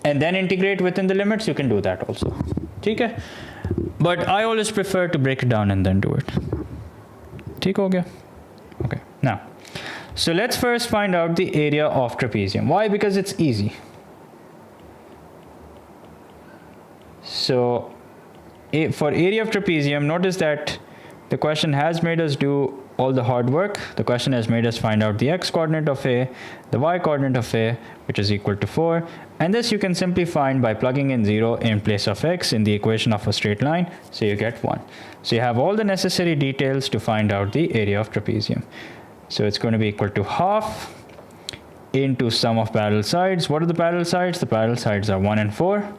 Speaker 1: and then integrate within the limits. You can do that also. Okay, but I always prefer to break it down and then do it. Okay, okay, now so let's first find out the area of trapezium. Why? Because it's easy. So for area of trapezium, notice that the question has made us do all the hard work. The question has made us find out the x coordinate of A, the y coordinate of A, which is equal to 4. And this you can simply find by plugging in 0 in place of x in the equation of a straight line. So you get 1. So you have all the necessary details to find out the area of trapezium. So it's going to be equal to half into sum of parallel sides. What are the parallel sides? The parallel sides are 1 and 4.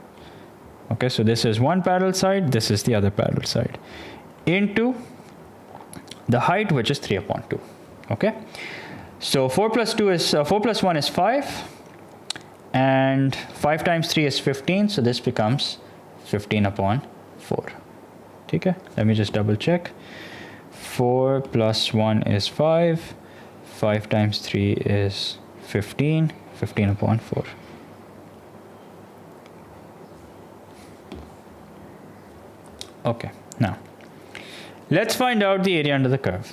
Speaker 1: Okay, so this is one parallel side, this is the other parallel side, into the height, which is 3 upon 2. Okay, so 4 plus 1 is 5, and 5 times 3 is 15, so this becomes 15 upon 4. Okay, let me just double check. 4 plus 1 is 5, 5 times 3 is 15, 15 upon 4. Okay, now let's find out the area under the curve.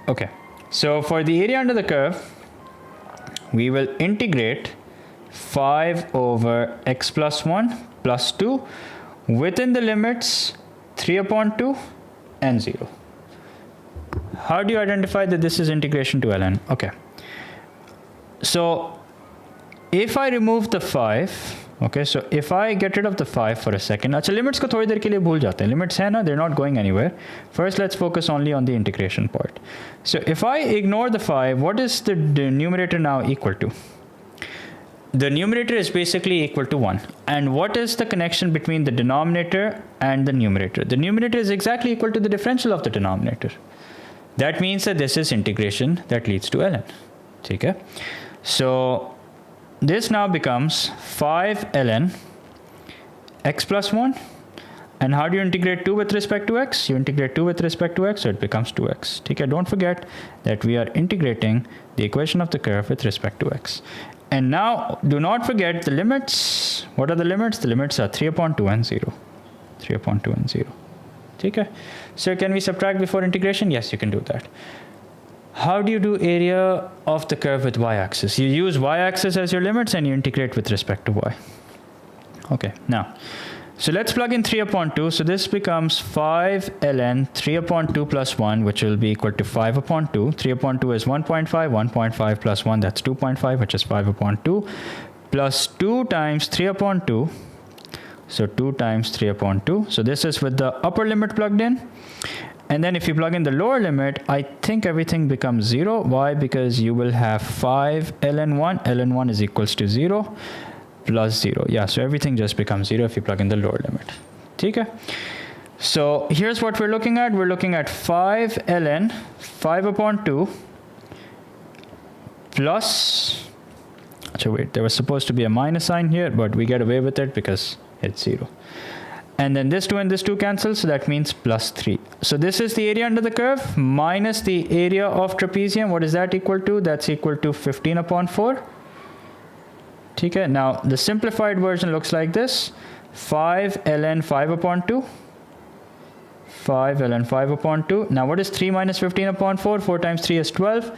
Speaker 1: Okay, so for the area under the curve, we will integrate 5 over x plus 1 plus 2 within the limits 3 upon 2 and 0. How do you identify that this is integration to ln? Okay, so if I remove the 5, okay, so if I get rid of the 5 for a second, अच्छा limits को थोड़ी देर के लिए भूल जाते हैं. Limits है ना, they're not going anywhere. First, let's focus only on the integration part. So if I ignore the 5, what is the numerator now equal to? The numerator is basically equal to 1. And what is the connection between the denominator and the numerator? The numerator is exactly equal to the differential of the denominator. That means that this is integration that leads to ln. Okay? So this now becomes 5 ln x plus 1. And how do you integrate 2 with respect to x? You integrate 2 with respect to x, so it becomes 2x. Okay? Don't forget that we are integrating the equation of the curve with respect to x. And now, do not forget the limits. What are the limits? The limits are 3 upon 2 and 0. 3 upon 2 and 0. Okay? So can we subtract before integration? Yes, you can do that. How do you do area of the curve with y-axis? You use y-axis as your limits and you integrate with respect to y. Okay, now, So let's plug in 3 upon 2. So this becomes 5 ln 3 upon 2 plus 1, which will be equal to 5 upon 2. 3 upon 2 is 1.5. 1.5 plus 1, that's 2.5, which is 5 upon 2. Plus 2 times 3 upon 2. So 2 times 3 upon 2. So this is with the upper limit plugged in. And then if you plug in the lower limit, I think everything becomes 0. Why? Because you will have 5 ln 1. ln 1 is equals to 0 plus 0. Yeah, so everything just becomes 0 if you plug in the lower limit. Okay? So here's what we're looking at. We're looking at 5 ln 5 upon 2 plus... So wait, there was supposed to be a minus sign here, but we get away with it because it's 0. And then this 2 and this 2 cancel, so that means plus 3. So this is the area under the curve minus the area of trapezium. What is that equal to? That's equal to 15 upon 4. Okay, now the simplified version looks like this. 5 ln 5 upon 2. 5 ln 5 upon 2. Now what is 3 minus 15 upon 4? 4 times 3 is 12.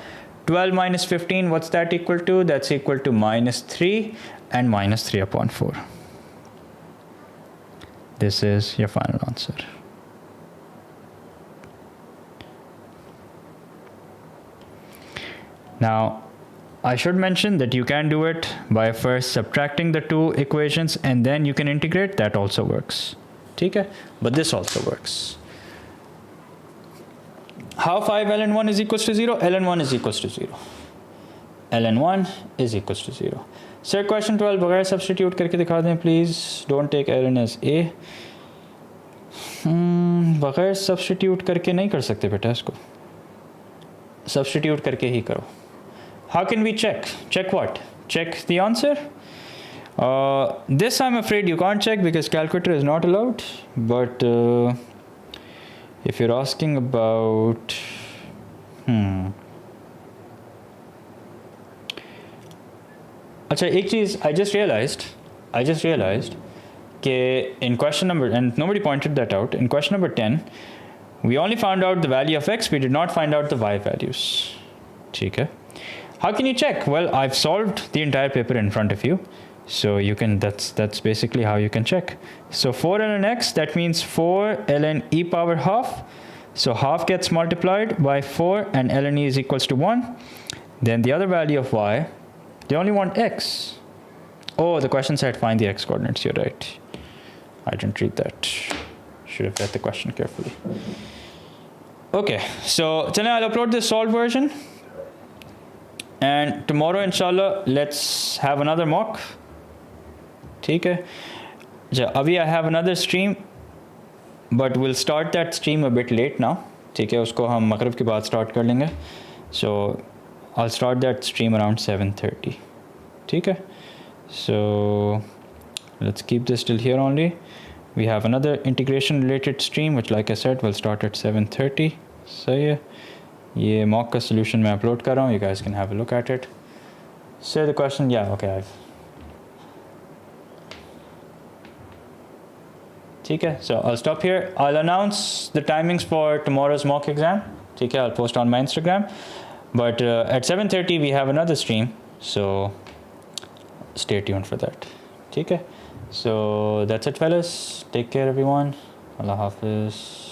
Speaker 1: 12 minus 15, what's that equal to? That's equal to minus 3 and minus 3 upon 4. This is your final answer. Now, I should mention that you can do it by first subtracting the two equations and then you can integrate. That also works. Okay? But this also works. How 5 ln 1 is equals to 0? ln 1 is equals to 0. ln 1 is equals to 0. Sir, question 12, बगैर substitute करके दिखा दें please. Don't take ln as a. बगैर substitute करके नहीं कर सकते बेटा इसको. Substitute करके ही करो. How can we check? Check what? Check the answer? This I'm afraid you can't check because calculator is not allowed. But if you're asking about... अच्छा एक चीज़ I just realized that in question number, and nobody pointed that out, in question number 10 we only found out the value of x, we did not find out the y values. ठीक है? How can you check? Well, I've solved the entire paper in front of you, so you can, that's basically how you can check. So 4 ln x, that means 4 ln e power half. So half gets multiplied by 4 and ln e is equals to 1. Then the other value of y, they only want x. Oh, the question said find the x coordinates. You're right. I didn't read that. Should have read the question carefully. Okay, so today I'll upload this solved version. And tomorrow, inshallah, let's have another mock. ठीक है? अभी I have another stream, but we'll start that stream a bit late now. ठीक है? उसको हम मगरिब के बाद start कर लेंगे. So I'll start that stream around 7:30. ठीक है? So let's keep this till here only. We have another integration related stream, which like I said, will start at 7:30. So yeah. ये mock का solution मैं upload कर रहा हूँ. You guys can have a look at it. Say the question. Yeah, okay. ठीक है? So I'll stop here. I'll announce the timings for tomorrow's mock exam. ठीक है? I'll post on my Instagram. But at 7:30 we have another stream. So stay tuned for that. ठीक है? So that's it, fellas. Take care, everyone. Allah Hafiz.